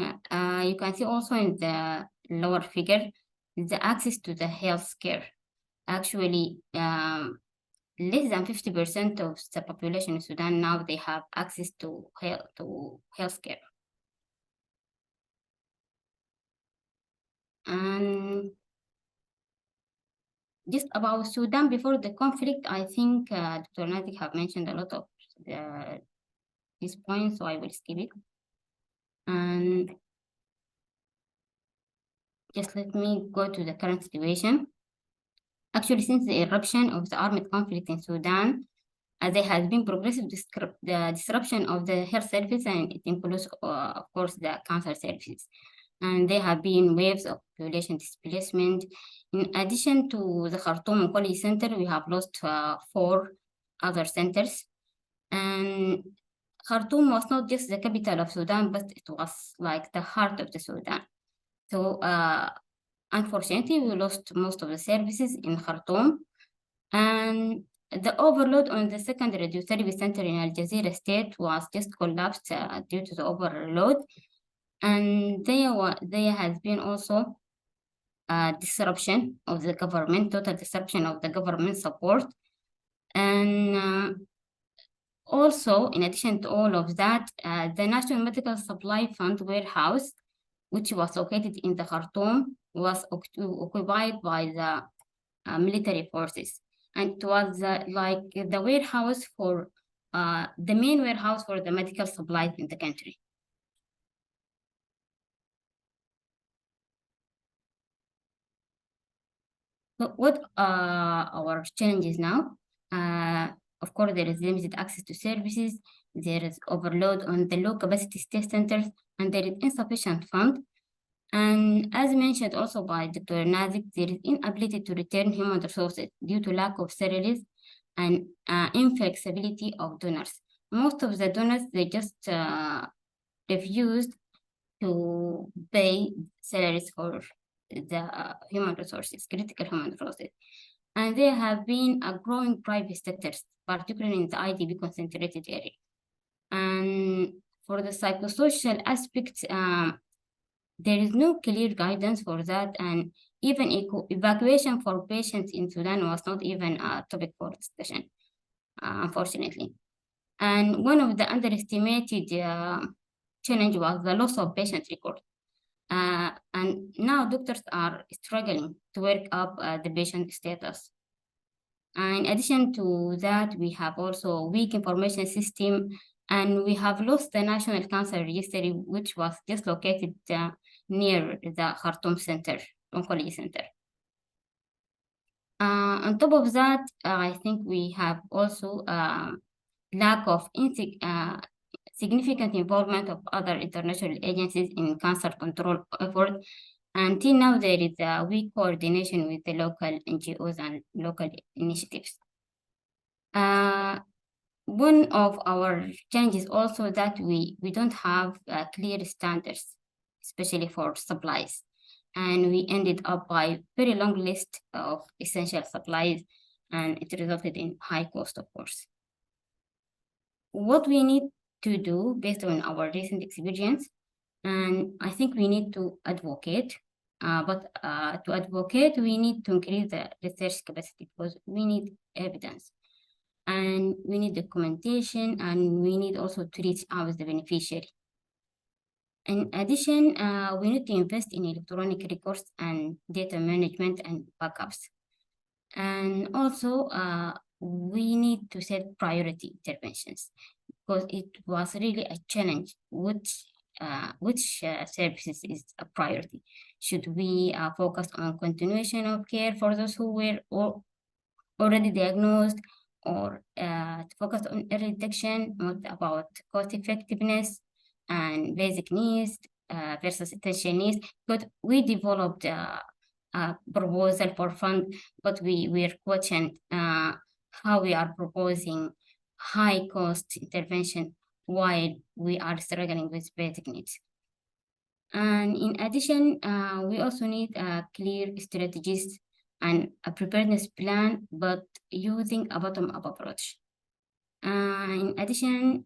you can see also in the lower figure the access to the health care. Actually, less than 50% of the population in Sudan now they have access to health care. And just about Sudan before the conflict, I think Dr. Nazik have mentioned a lot of these points, so I will skip it. And just let me go to the current situation. Actually, since the eruption of the armed conflict in Sudan, there has been progressive disruption of the health service, and it includes, of course, the cancer services. And there have been waves of population displacement. In addition to the Khartoum Oncology Center, we have lost 4 other centers. And Khartoum was not just the capital of Sudan, but it was like the heart of the Sudan. So unfortunately, we lost most of the services in Khartoum, and the overload on the second radiotherapy center in Al Jazeera state was just collapsed due to the overload. And there has been also disruption of the government, total disruption of the government support. And also, in addition to all of that, the National Medical Supply Fund warehouse, which was located in the Khartoum, was occupied by the military forces. And it was like the warehouse for, the main warehouse for the medical supplies in the country. So what are our challenges now? Of course, there is limited access to services, there is overload on the low capacity state centers, and there is insufficient fund. And as mentioned also by Dr. Nazik, there is inability to return human resources due to lack of salaries and inflexibility of donors. Most of the donors, they just refused to pay salaries for the human resources, critical human resources. And there have been a growing private sectors, particularly in the IDP concentrated area. And for the psychosocial aspect, there is no clear guidance for that, and even evacuation for patients in Sudan was not even a topic for discussion, unfortunately. And one of the underestimated challenge was the loss of patient record. And now doctors are struggling to work up the patient status. And in addition to that, we have also weak information system, and we have lost the National Cancer Registry, which was dislocated near the Khartoum Center, Oncology Center. On top of that, I think we have also lack of significant involvement of other international agencies in cancer control effort. Until now, there is a weak coordination with the local NGOs and local initiatives. One of our challenges also that we don't have clear standards, especially for supplies. And we ended up by very long list of essential supplies, and it resulted in high cost, of course. What we need to do based on our recent experience, and I think we need to advocate, but to advocate, we need to increase the research capacity because we need evidence and we need documentation, and we need also to reach out the beneficiary. In addition, we need to invest in electronic records and data management and backups. And also, we need to set priority interventions because it was really a challenge. Which services is a priority? Should we focus on continuation of care for those who were already diagnosed, or to focus on early detection? What about cost effectiveness and basic needs versus essential needs? But we developed a proposal for fund, but we were questioned how we are proposing high cost intervention while we are struggling with basic needs. And in addition, we also need clear strategies and a preparedness plan, but using a bottom-up approach. In addition,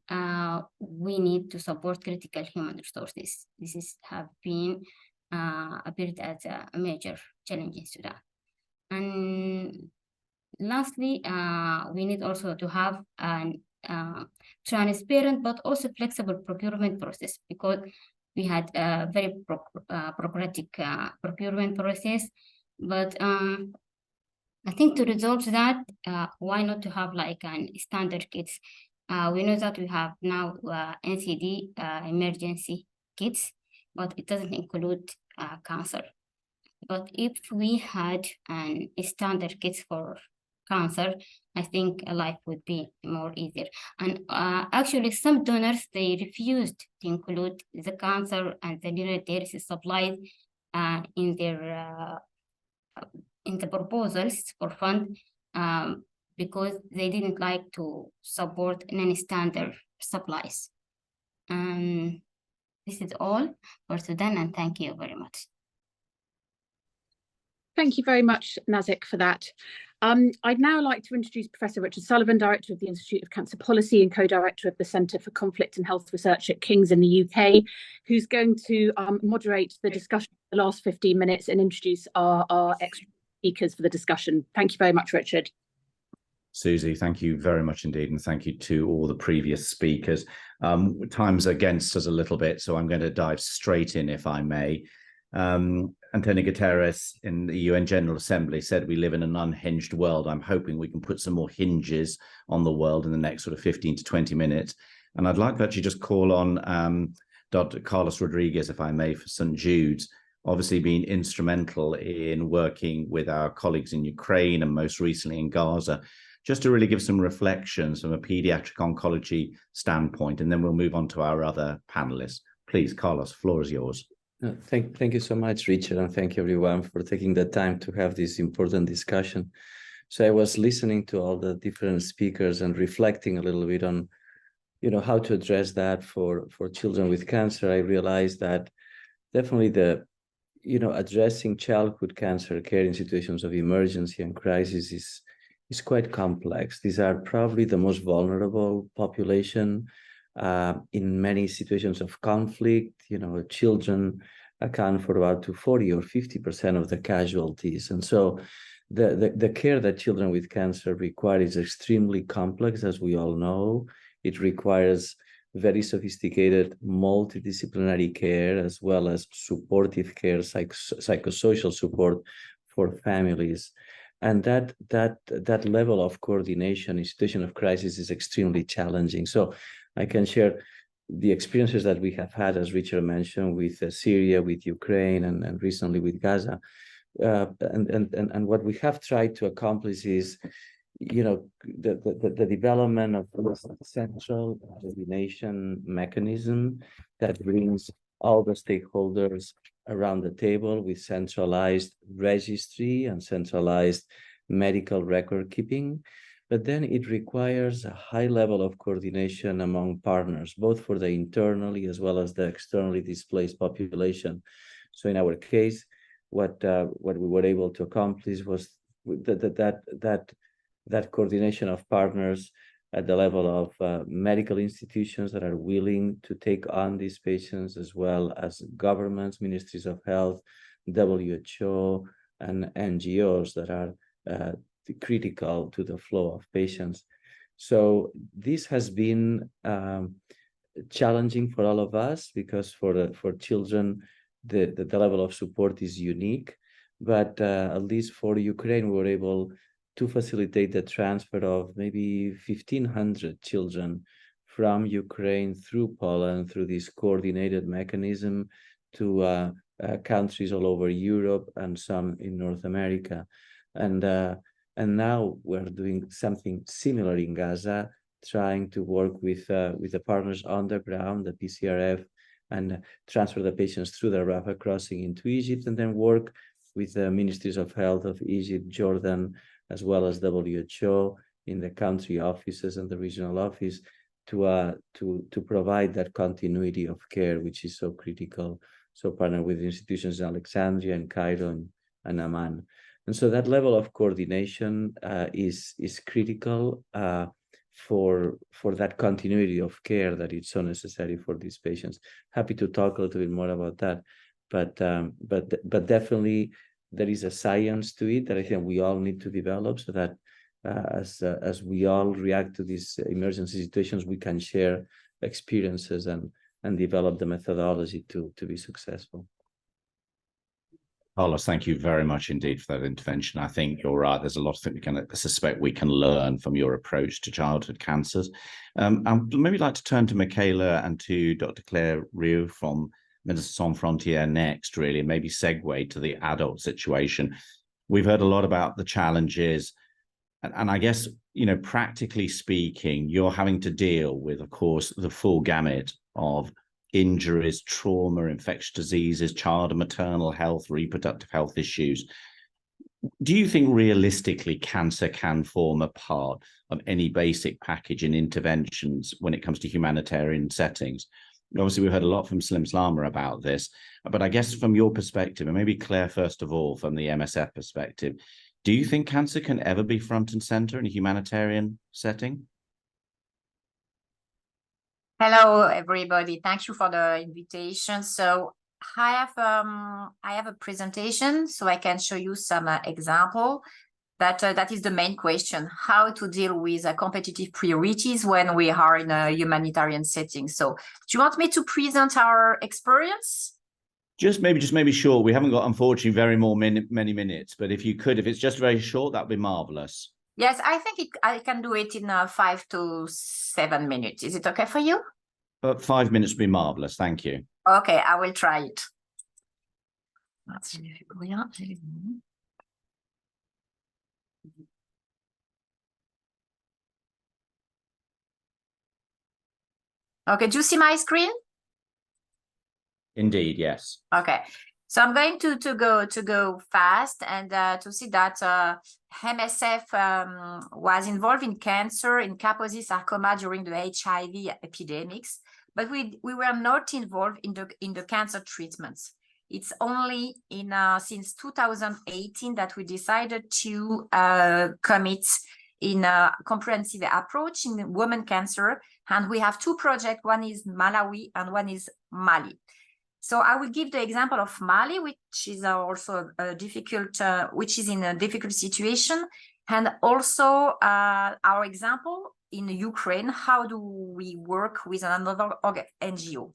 we need to support critical human resources. This have been appeared as a major challenge in Sudan. And lastly, we need also to have an transparent but also flexible procurement process, because we had a very bureaucratic procurement process. But I think to resolve that, why not to have like an standard kits? We know that we have now NCD emergency kits, but it doesn't include cancer. But if we had a standard kits for cancer, I think life would be more easier. And actually, some donors, they refused to include the cancer and the dialysis supplies in their in the proposals for fund, because they didn't like to support non-standard supplies. This is all for Sudan, and thank you very much. Thank you very much, Nazik, for that. I'd now like to introduce Professor Richard Sullivan, Director of the Institute of Cancer Policy and Co-Director of the Centre for Conflict and Health Research at King's in the UK, who's going to moderate the discussion for the last 15 minutes and introduce our extra speakers for the discussion. Thank you very much, Richard. Susie, thank you very much indeed, and thank you to all the previous speakers. Time's against us a little bit, so I'm going to dive straight in, if I may. Antonio Guterres in the UN General Assembly said we live in an unhinged world. I'm hoping we can put some more hinges on the world in the next sort of 15 to 20 minutes. And I'd like to actually just call on Dr. Carlos Rodriguez, if I may, for St. Jude's, obviously been instrumental in working with our colleagues in Ukraine and most recently in Gaza, just to really give some reflections from a pediatric oncology standpoint, and then we'll move on to our other panelists. Please, Carlos, floor is yours. Thank you so much, Richard, and thank you everyone for taking the time to have this important discussion. So I was listening to all the different speakers and reflecting a little bit on, how to address that for children with cancer. I realized that definitely addressing childhood cancer care in situations of emergency and crisis is quite complex. These are probably the most vulnerable population in many situations of conflict. Children account for about to 40 or 50% of the casualties. And so the care that children with cancer require is extremely complex, as we all know. It requires very sophisticated multidisciplinary care, as well as supportive care, psychosocial support for families. And that level of coordination in situation of crisis is extremely challenging. So I can share the experiences that we have had, as Richard mentioned, with Syria, with Ukraine, and recently with Gaza. And what we have tried to accomplish is, the development of a central coordination mechanism that brings all the stakeholders around the table with centralized registry and centralized medical record keeping. But then it requires a high level of coordination among partners, both for the internally as well as the externally displaced population. So in our case, what we were able to accomplish was that coordination of partners at the level of medical institutions that are willing to take on these patients, as well as governments, ministries of health, WHO, and NGOs that are critical to the flow of patients. So this has been challenging for all of us, because for children, the level of support is unique. But at least for Ukraine, we were able to facilitate the transfer of maybe 1,500 children from Ukraine through Poland, through this coordinated mechanism, to countries all over Europe and some in North America. And now we're doing something similar in Gaza, trying to work with the partners on the ground, the PCRF, and transfer the patients through the Rafah crossing into Egypt, and then work with the ministries of health of Egypt, Jordan, as well as WHO in the country offices and the regional office to provide that continuity of care, which is so critical. So partner with institutions in Alexandria and Cairo and Amman. And so that level of coordination is critical for that continuity of care that is so necessary for these patients. Happy to talk a little bit more about that, but definitely there is a science to it that I think we all need to develop, so that as we all react to these emergency situations, we can share experiences and develop the methodology to be successful. Carlos, thank you very much indeed for that intervention. I think you're right. There's a lot of things I suspect we can learn from your approach to childhood cancers. I'd maybe like to turn to Michaela and to Dr. Claire Rieu from Médecins Sans Frontières next, really, and maybe segue to the adult situation. We've heard a lot about the challenges, and I guess, practically speaking, you're having to deal with, of course, the full gamut of injuries, trauma, infectious diseases, child and maternal health, reproductive health issues. Do you think realistically cancer can form a part of any basic package in interventions when it comes to humanitarian settings? Obviously, we've heard a lot from Salim Slama about this, but I guess from your perspective, and maybe Claire, first of all, from the MSF perspective, do you think cancer can ever be front and center in a humanitarian setting? Hello, everybody. Thank you for the invitation. So I have a presentation, so I can show you some example. That is the main question: how to deal with competitive priorities when we are in a humanitarian setting. So, do you want me to present our experience? Just maybe short. We haven't got, unfortunately, many minutes, but if you could, if it's just very short, that'd be marvelous. Yes, I think I can do it in 5 to 7 minutes. Is it okay for you? 5 minutes would be marvelous. Thank you. Okay, I will try it. Okay, do you see my screen? Indeed, yes. Okay, so I'm going to go fast and to see that MSF was involved in cancer, in Kaposi sarcoma during the HIV epidemics, but we were not involved in the cancer treatments. It's only since 2018 that we decided to commit in a comprehensive approach in women cancer, and we have 2 projects. One is Malawi and one is Mali. So I will give the example of Mali, which is also a difficult, which is in a difficult situation, and also our example in Ukraine. How do we work with another NGO?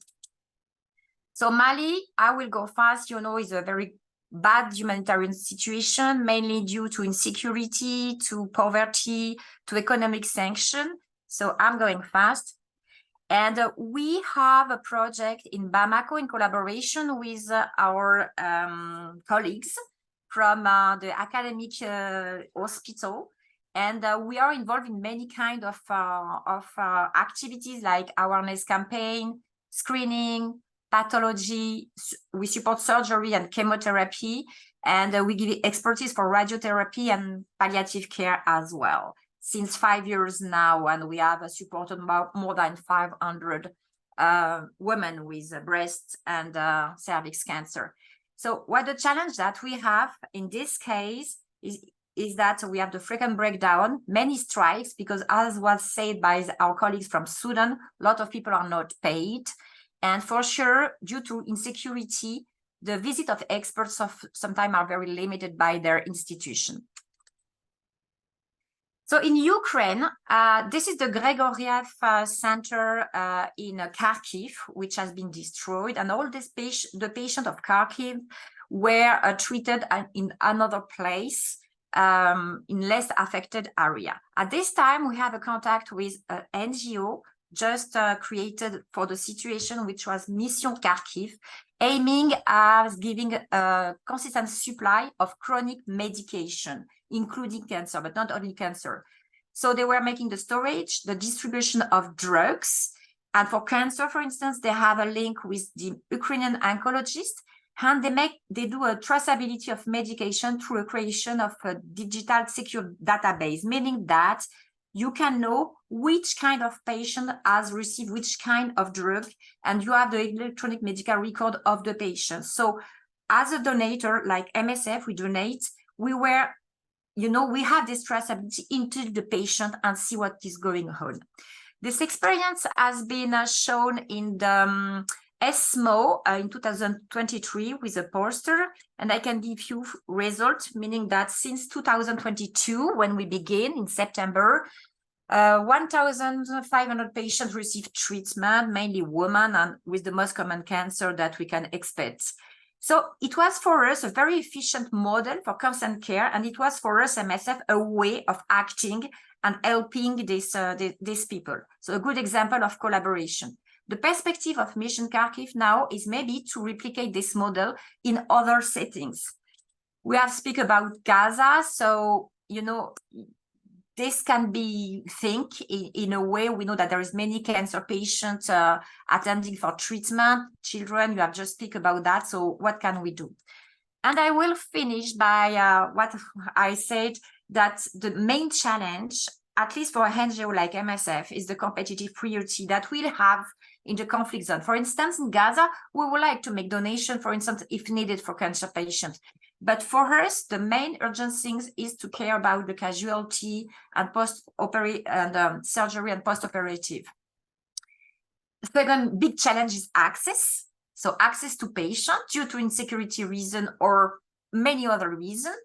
So Mali, I will go fast. You know, is a very bad humanitarian situation, mainly due to insecurity, to poverty, to economic sanction. So I'm going fast. And we have a project in Bamako in collaboration with our colleagues from the academic hospital. And we are involved in many kinds of activities like awareness campaign, screening, pathology. We support surgery and chemotherapy. And we give expertise for radiotherapy and palliative care as well. Since 5 years now, and we have supported more than 500 women with breast and cervix cancer. So what the challenge that we have in this case is that we have the frequent breakdown, many strikes, because as was said by our colleagues from Sudan, a lot of people are not paid. And for sure, due to insecurity, the visit of experts sometimes are very limited by their institution. So in Ukraine, this is the Grigoriev Center in Kharkiv, which has been destroyed, and all the patients of Kharkiv were treated in another place, in less affected area. At this time, we have a contact with an NGO just created for the situation, which was Mission Kharkiv, aiming at giving a consistent supply of chronic medication, including cancer, but not only cancer. So they were making the storage, the distribution of drugs. And for cancer, for instance, they have a link with the Ukrainian oncologist, and they do a traceability of medication through a creation of a digital secure database, meaning that you can know which kind of patient has received which kind of drug, and you have the electronic medical record of the patient. So as a donator, like MSF, we donate, we have this traceability into the patient and see what is going on. This experience has been shown in the ESMO in 2023 with a poster, and I can give you results, meaning that since 2022, when we begin in September, 1,500 patients received treatment, mainly women, and with the most common cancer that we can expect. So it was for us a very efficient model for constant care, and it was for us, MSF, a way of acting and helping these people. So a good example of collaboration. The perspective of Mission Kharkiv now is maybe to replicate this model in other settings. We have speak about Gaza, so, this can be in a way. We know that there is many cancer patients attending for treatment. Children, you have just speak about that. So what can we do? And I will finish by what I said, that the main challenge, at least for a NGO like MSF, is the competitive priority that we'll have in the conflict zone. For instance, in Gaza, we would like to make donation, for instance, if needed for cancer patients. But for us, the main urgency is to care about the casualty and post-operative and surgery and post-operative. The second big challenge is access. So access to patients due to insecurity reason or many other reasons.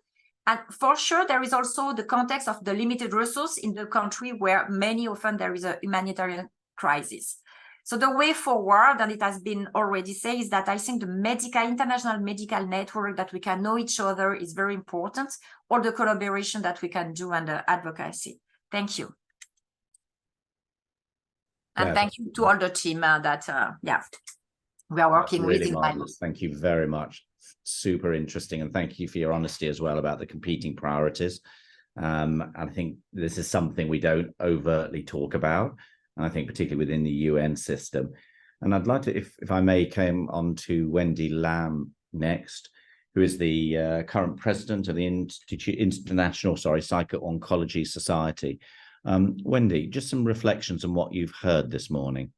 And for sure, there is also the context of the limited resource in the country where often there is a humanitarian crisis. So the way forward, and it has been already said, is that I think the international medical network, that we can know each other, is very important. All the collaboration that we can do and the advocacy. Thank you. And thank you to all the team that, we are working with. Thank you very much. Super interesting. And thank you for your honesty as well about the competing priorities. I think this is something we don't overtly talk about. And I think particularly within the UN system. And I'd like to, if I may, come on to Wendy Lam next, who is the current president of the International Psycho-Oncology Society. Wendy, just some reflections on what you've heard this morning.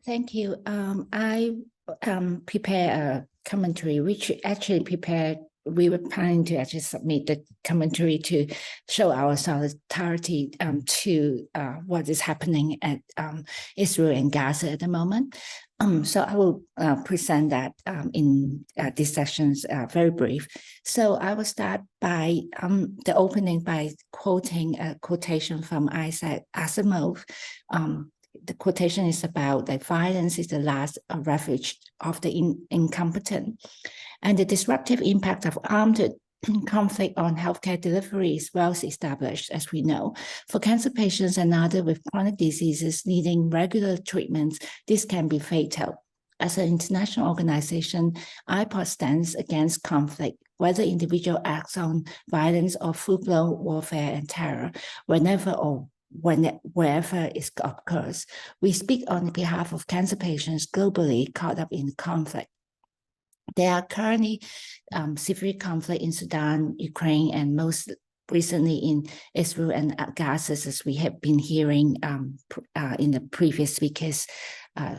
Thank you. I prepare a commentary, which actually prepared we were planning to actually submit the commentary to show our solidarity to what is happening at Israel and Gaza at the moment. So I will present that in these sessions, very brief. So I will start by the opening by quoting a quotation from Isaac Asimov. The quotation is about that violence is the last refuge of the incompetent. And the disruptive impact of armed conflict on healthcare delivery is well established, as we know. For cancer patients and others with chronic diseases needing regular treatments, this can be fatal. As an international organization, IPOD stands against conflict, whether individual acts on violence or full-blown warfare and terror, wherever it occurs. We speak on behalf of cancer patients globally caught up in conflict. There are currently severe conflict in Sudan, Ukraine, and most recently in Israel and Gaza, as we have been hearing in the previous speakers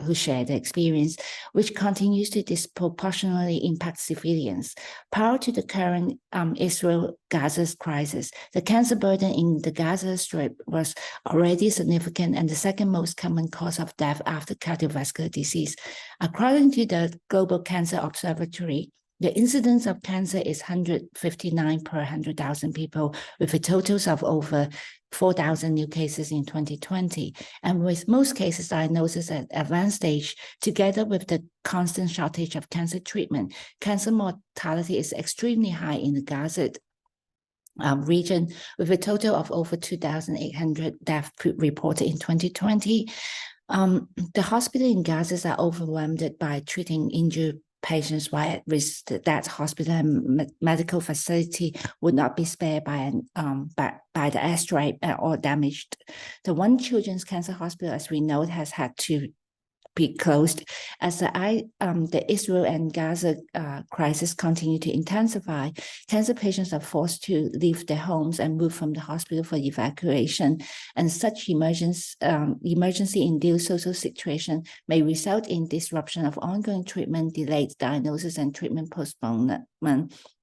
who shared the experience, which continues to disproportionately impact civilians. Prior to the current Israel-Gaza crisis, the cancer burden in the Gaza Strip was already significant and the second most common cause of death after cardiovascular disease. According to the Global Cancer Observatory, the incidence of cancer is 159 per 100,000 people, with a total of over 4,000 new cases in 2020. And with most cases diagnosed at advanced stage, together with the constant shortage of cancer treatment, cancer mortality is extremely high in the Gaza region, with a total of over 2,800 deaths reported in 2020. The hospitals in Gaza are overwhelmed by treating injured patients, while at risk that hospital and medical facility would not be spared by the airstrike or damaged. The one children's cancer hospital, as we know, has had to be closed as the Israel and Gaza crisis continue to intensify. Cancer patients are forced to leave their homes and move from the hospital for evacuation, and such emergency-induced social situation may result in disruption of ongoing treatment, delayed diagnosis, and treatment postponement,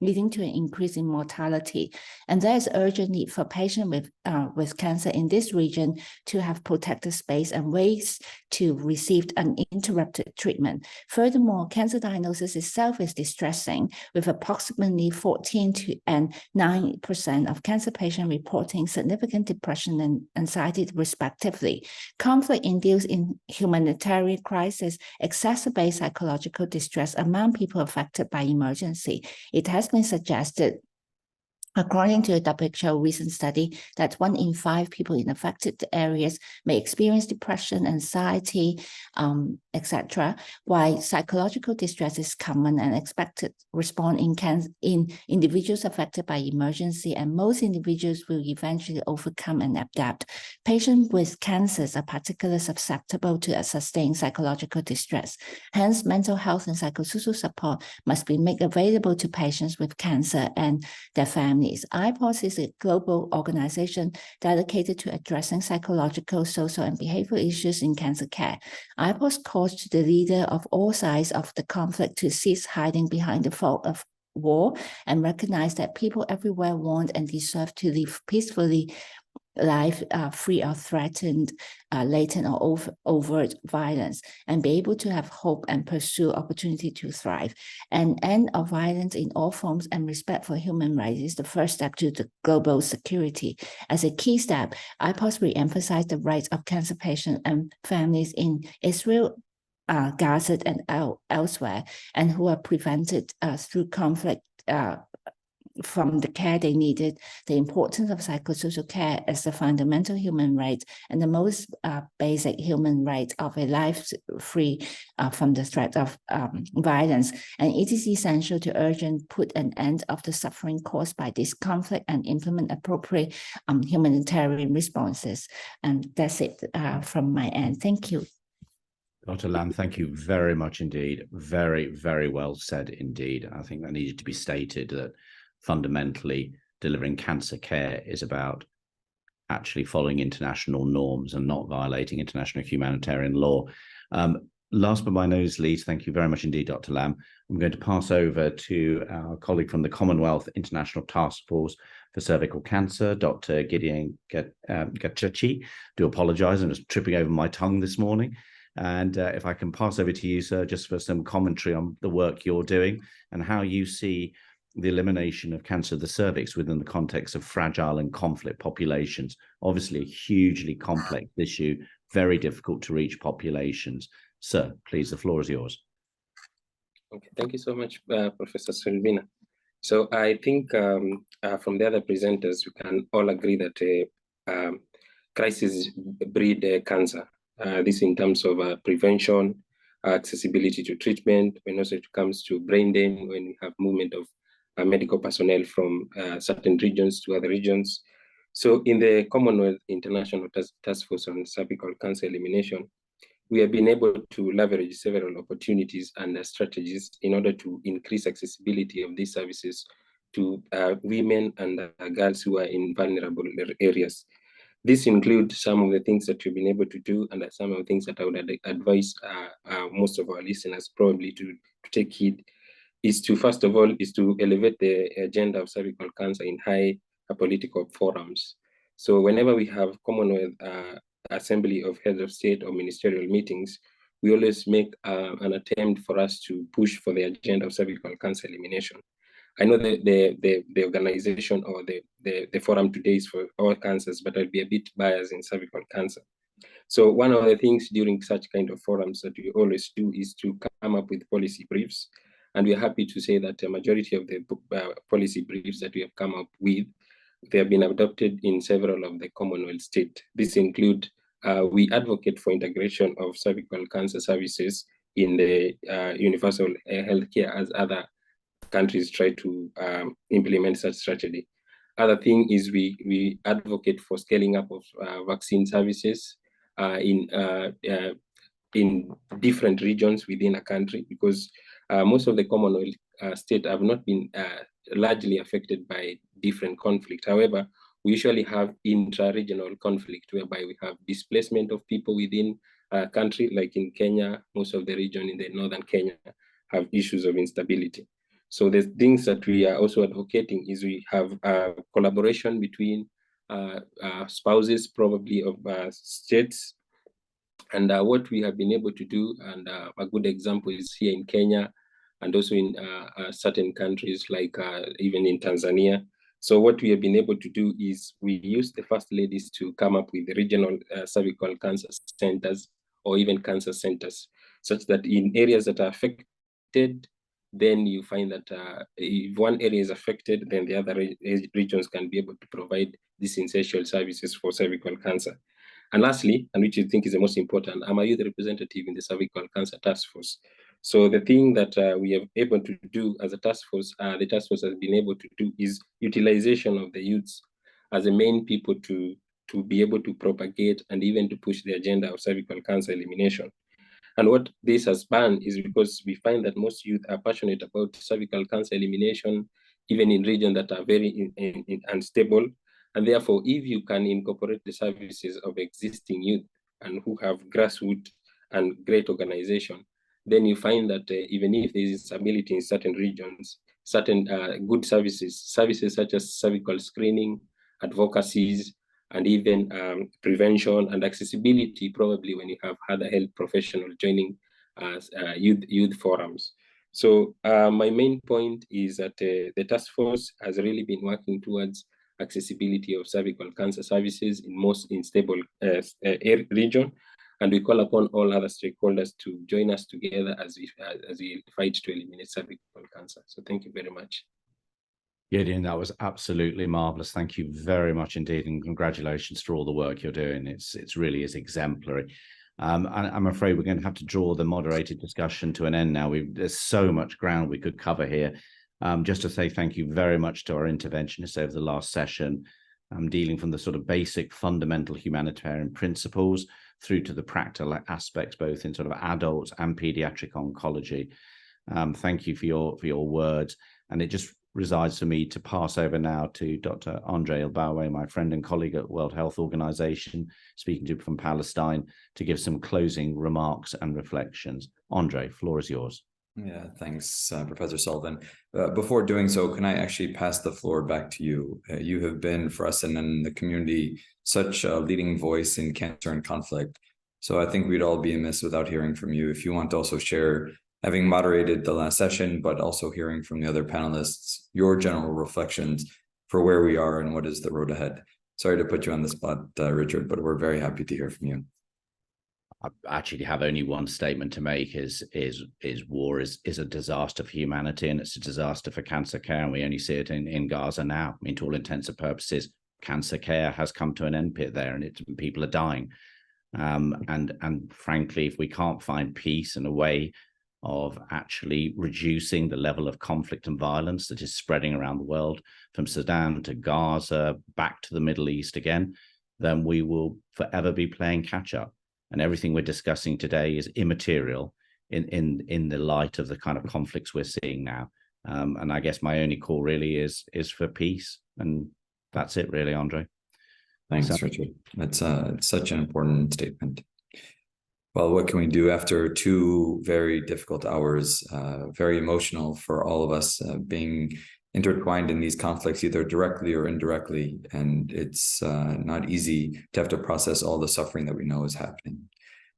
leading to an increase in mortality. And there is urgent need for patients with cancer in this region to have protected space and ways to receive uninterrupted treatment. Furthermore, cancer diagnosis itself is distressing, with approximately 14% and 9% of cancer patients reporting significant depression and anxiety, respectively. Conflict-induced humanitarian crisis exacerbate psychological distress among people affected by emergency. It has been suggested, according to a WHO recent study, that 1 in 5 people in affected areas may experience depression, anxiety, etc., while psychological distress is common and expected response in individuals affected by emergency, and most individuals will eventually overcome and adapt. Patients with cancers are particularly susceptible to a sustained psychological distress. Hence, mental health and psychosocial support must be made available to patients with cancer and their families. IPOD is a global organization dedicated to addressing psychological, social, and behavioral issues in cancer care. IPOD calls to the leader of all sides of the conflict to cease hiding behind the fog of war and recognize that people everywhere want and deserve to live peacefully, life free of threatened, latent or overt violence, and be able to have hope and pursue opportunity to thrive. An end of violence in all forms and respect for human rights is the first step to the global security. As a key step, IPOD re-emphasize the rights of cancer patients and families in Israel, Gaza, and elsewhere, and who are prevented through conflict from the care they needed, the importance of psychosocial care as the fundamental human right and the most basic human right of a life free from the threat of violence. And it is essential to urgently put an end of the suffering caused by this conflict and implement appropriate humanitarian responses. And that's it from my end. Thank you. Dr. Lam, thank you very much indeed. Very, very well said indeed. I think that needed to be stated, that fundamentally delivering cancer care is about actually following international norms and not violating international humanitarian law. last but by no least, thank you very much indeed, Dr. Lam. I'm going to pass over to our colleague from the Commonwealth International Task Force for Cervical Cancer, Dr. Gideon Gachachi. Do apologize, I was tripping over my tongue this morning. And if I can pass over to you, sir, just for some commentary on the work you're doing and how you see the elimination of cancer of the cervix within the context of fragile and conflict populations. Obviously, a hugely complex issue, very difficult to reach populations. Sir, please, the floor is yours. Okay, thank you so much, Professor Silvina. So I think from the other presenters, we can all agree that crises breed cancer. This in terms of prevention, accessibility to treatment, when also it comes to brain drain, when we have movement of medical personnel from certain regions to other regions. So in the Commonwealth International Task Force on Cervical Cancer Elimination, we have been able to leverage several opportunities and strategies in order to increase accessibility of these services to women and girls who are in vulnerable areas. This includes some of the things that we've been able to do, and some of the things that I would advise most of our listeners probably to take heed, is to, first of all, is to elevate the agenda of cervical cancer in high political forums. So whenever we have Commonwealth Assembly of Heads of State or ministerial meetings, we always make an attempt for us to push for the agenda of cervical cancer elimination. I know the organization or the forum today is for all cancers, but I'll be a bit biased in cervical cancer. So one of the things during such kind of forums that we always do is to come up with policy briefs. And we're happy to say that a majority of the policy briefs that we have come up with, they have been adopted in several of the Commonwealth states. This include, we advocate for integration of cervical cancer services in the universal healthcare as other countries try to implement such strategy. Other thing is we advocate for scaling up of vaccine services in different regions within a country, because most of the Commonwealth states have not been largely affected by different conflict. However, we usually have intra-regional conflict whereby we have displacement of people within a country, like in Kenya. Most of the region in the northern Kenya have issues of instability. So the things that we are also advocating is we have collaboration between spouses, probably of states. And what we have been able to do, and a good example is here in Kenya, and also in certain countries like even in Tanzania. So what we have been able to do is we use the first ladies to come up with regional cervical cancer centers or even cancer centers, such that in areas that are affected, then you find that if one area is affected, then the other regions can be able to provide these essential services for cervical cancer. And lastly, and which I think is the most important, I'm a youth representative in the Cervical Cancer Task Force. So the thing that we are able to do as a task force, the task force has been able to do is utilization of the youths as the main people to be able to propagate and even to push the agenda of cervical cancer elimination. And what this has done is because we find that most youth are passionate about cervical cancer elimination, even in regions that are very unstable. And therefore, if you can incorporate the services of existing youth and who have grassroots and great organization, then you find that even if there is instability in certain regions, certain good services such as cervical screening, advocacies, and even prevention and accessibility, probably when you have other health professionals joining youth forums. So my main point is that the task force has really been working towards accessibility of cervical cancer services in most unstable region, and we call upon all other stakeholders to join us together as we fight to eliminate cervical cancer. So thank you very much. Gideon, that was absolutely marvelous. Thank you very much indeed, and congratulations for all the work you're doing. It's really is exemplary. I'm afraid we're going to have to draw the moderated discussion to an end now. There's so much ground we could cover here. Just to say thank you very much to our interventionists over the last session, dealing from the sort of basic fundamental humanitarian principles through to the practical aspects, both in sort of adult and pediatric oncology. Thank you for your words. And it just resides for me to pass over now to Dr. Andre Elbaoui, my friend and colleague at World Health Organization, speaking to from Palestine, to give some closing remarks and reflections. Andre, floor is yours. Yeah, thanks, Professor Sullivan. Before doing so, can I actually pass the floor back to you? You have been, for us and in the community, such a leading voice in cancer and conflict. So I think we'd all be amiss without hearing from you. If you want to also share, having moderated the last session, but also hearing from the other panelists, your general reflections for where we are and what is the road ahead. Sorry to put you on the spot, Richard, but we're very happy to hear from you. I actually have only one statement to make: is war is a disaster for humanity, and it's a disaster for cancer care, and we only see it in Gaza now. I mean, to all intents and purposes, cancer care has come to an end there, and people are dying. And frankly, if we can't find peace and a way of actually reducing the level of conflict and violence that is spreading around the world, from Sudan to Gaza, back to the Middle East again, then we will forever be playing catch up. And everything we're discussing today is immaterial in the light of the kind of conflicts we're seeing now. And I guess my only call really is for peace. And that's it really, Andre. Thanks, Richard. That's such an important statement. Well, what can we do after 2 very difficult hours, very emotional for all of us, being intertwined in these conflicts, either directly or indirectly. And it's not easy to have to process all the suffering that we know is happening.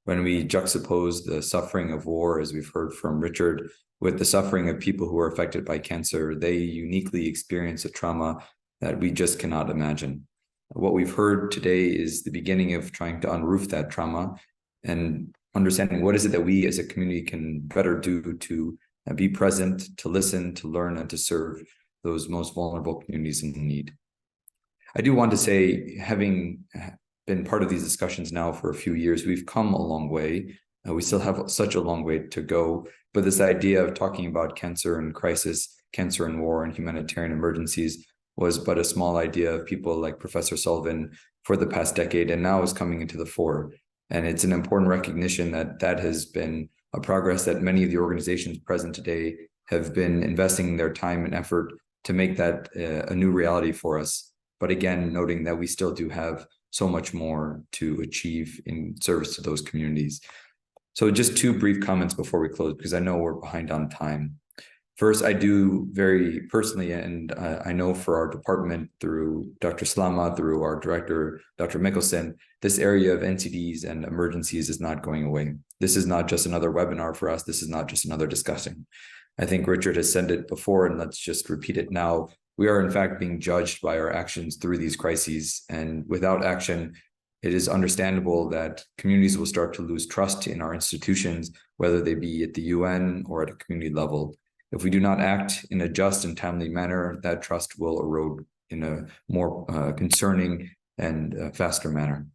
When we juxtapose the suffering of war, as we've heard from Richard, with the suffering of people who are affected by cancer, they uniquely experience a trauma that we just cannot imagine. What we've heard today is the beginning of trying to unroof that trauma and understanding what is it that we as a community can better do to be present, to listen, to learn, and to serve those most vulnerable communities in need. I do want to say, having been part of these discussions now for a few years, we've come a long way. We still have such a long way to go, but this idea of talking about cancer and crisis, cancer and war and humanitarian emergencies was but a small idea of people like Professor Sullivan for the past decade, and now is coming into the fore. And it's an important recognition that that has been a progress that many of the organizations present today have been investing their time and effort to make that a new reality for us. But again, noting that we still do have so much more to achieve in service to those communities. So just 2 brief comments before we close, because I know we're behind on time. First, I do very personally, and I know for our department through Dr. Slama, through our director, Dr. Mikkelsen, this area of NCDs and emergencies is not going away. This is not just another webinar for us. This is not just another discussion. I think Richard has said it before, and let's just repeat it now. We are in fact being judged by our actions through these crises, and without action, it is understandable that communities will start to lose trust in our institutions, whether they be at the UN or at a community level. If we do not act in a just and timely manner, that trust will erode in a more concerning and faster manner.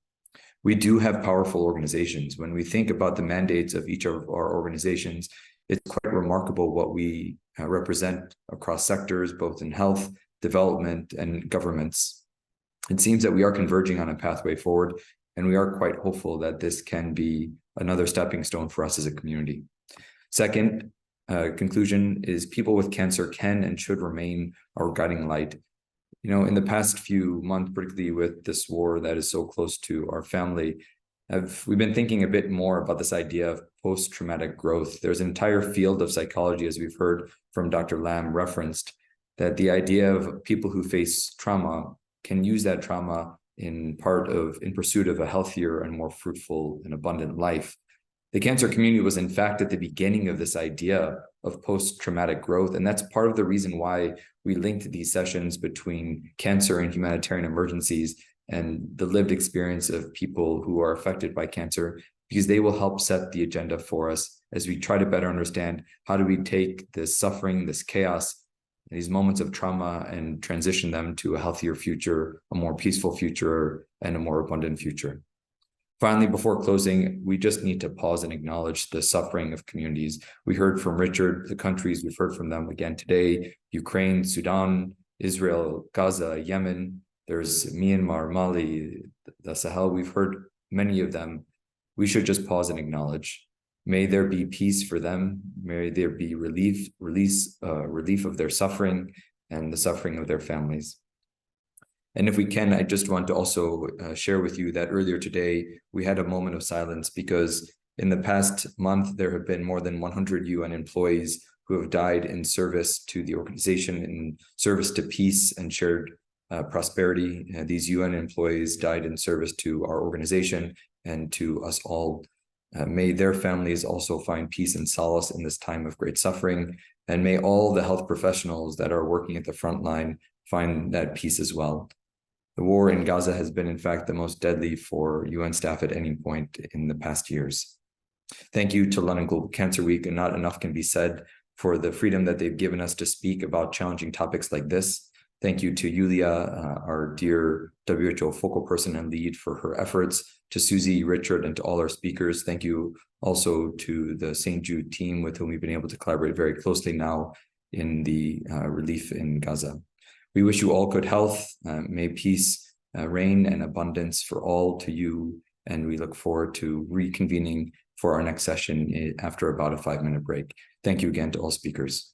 We do have powerful organizations. When we think about the mandates of each of our organizations, it's quite remarkable what we represent across sectors, both in health, development, and governments. It seems that we are converging on a pathway forward, and we are quite hopeful that this can be another stepping stone for us as a community. Second, conclusion is people with cancer can and should remain our guiding light. You know, in the past few months, particularly with this war that is so close to our family, we've been thinking a bit more about this idea of post-traumatic growth. There's an entire field of psychology, as we've heard from Dr. Lam referenced, that the idea of people who face trauma can use that trauma in pursuit of a healthier and more fruitful and abundant life. The cancer community was in fact at the beginning of this idea of post-traumatic growth. And that's part of the reason why we linked these sessions between cancer and humanitarian emergencies and the lived experience of people who are affected by cancer, because they will help set the agenda for us as we try to better understand how do we take this suffering, this chaos, these moments of trauma and transition them to a healthier future, a more peaceful future, and a more abundant future. Finally, before closing, we just need to pause and acknowledge the suffering of communities. We heard from Richard, the countries, we've heard from them again today: Ukraine, Sudan, Israel, Gaza, Yemen, there's Myanmar, Mali, the Sahel. We've heard many of them. We should just pause and acknowledge. May there be peace for them. May there be relief of their suffering. and the suffering of their families. And if we can, I just want to also share with you that earlier today, we had a moment of silence because in the past month, there have been more than 100 UN employees who have died in service to the organization, in service to peace and shared prosperity. These UN employees died in service to our organization and to us all. May their families also find peace and solace in this time of great suffering. And may all the health professionals that are working at the front line find that peace as well. The war in Gaza has been, in fact, the most deadly for UN staff at any point in the past years. Thank you to London Global Cancer Week, and not enough can be said for the freedom that they've given us to speak about challenging topics like this. Thank you to Yulia, our dear WHO focal person and lead, for her efforts, to Susie, Richard, and to all our speakers. Thank you also to the St. Jude team with whom we've been able to collaborate very closely now in the relief in Gaza. We wish you all good health. May peace reign and abundance for all to you. And we look forward to reconvening for our next session after about a 5-minute break. Thank you again to all speakers.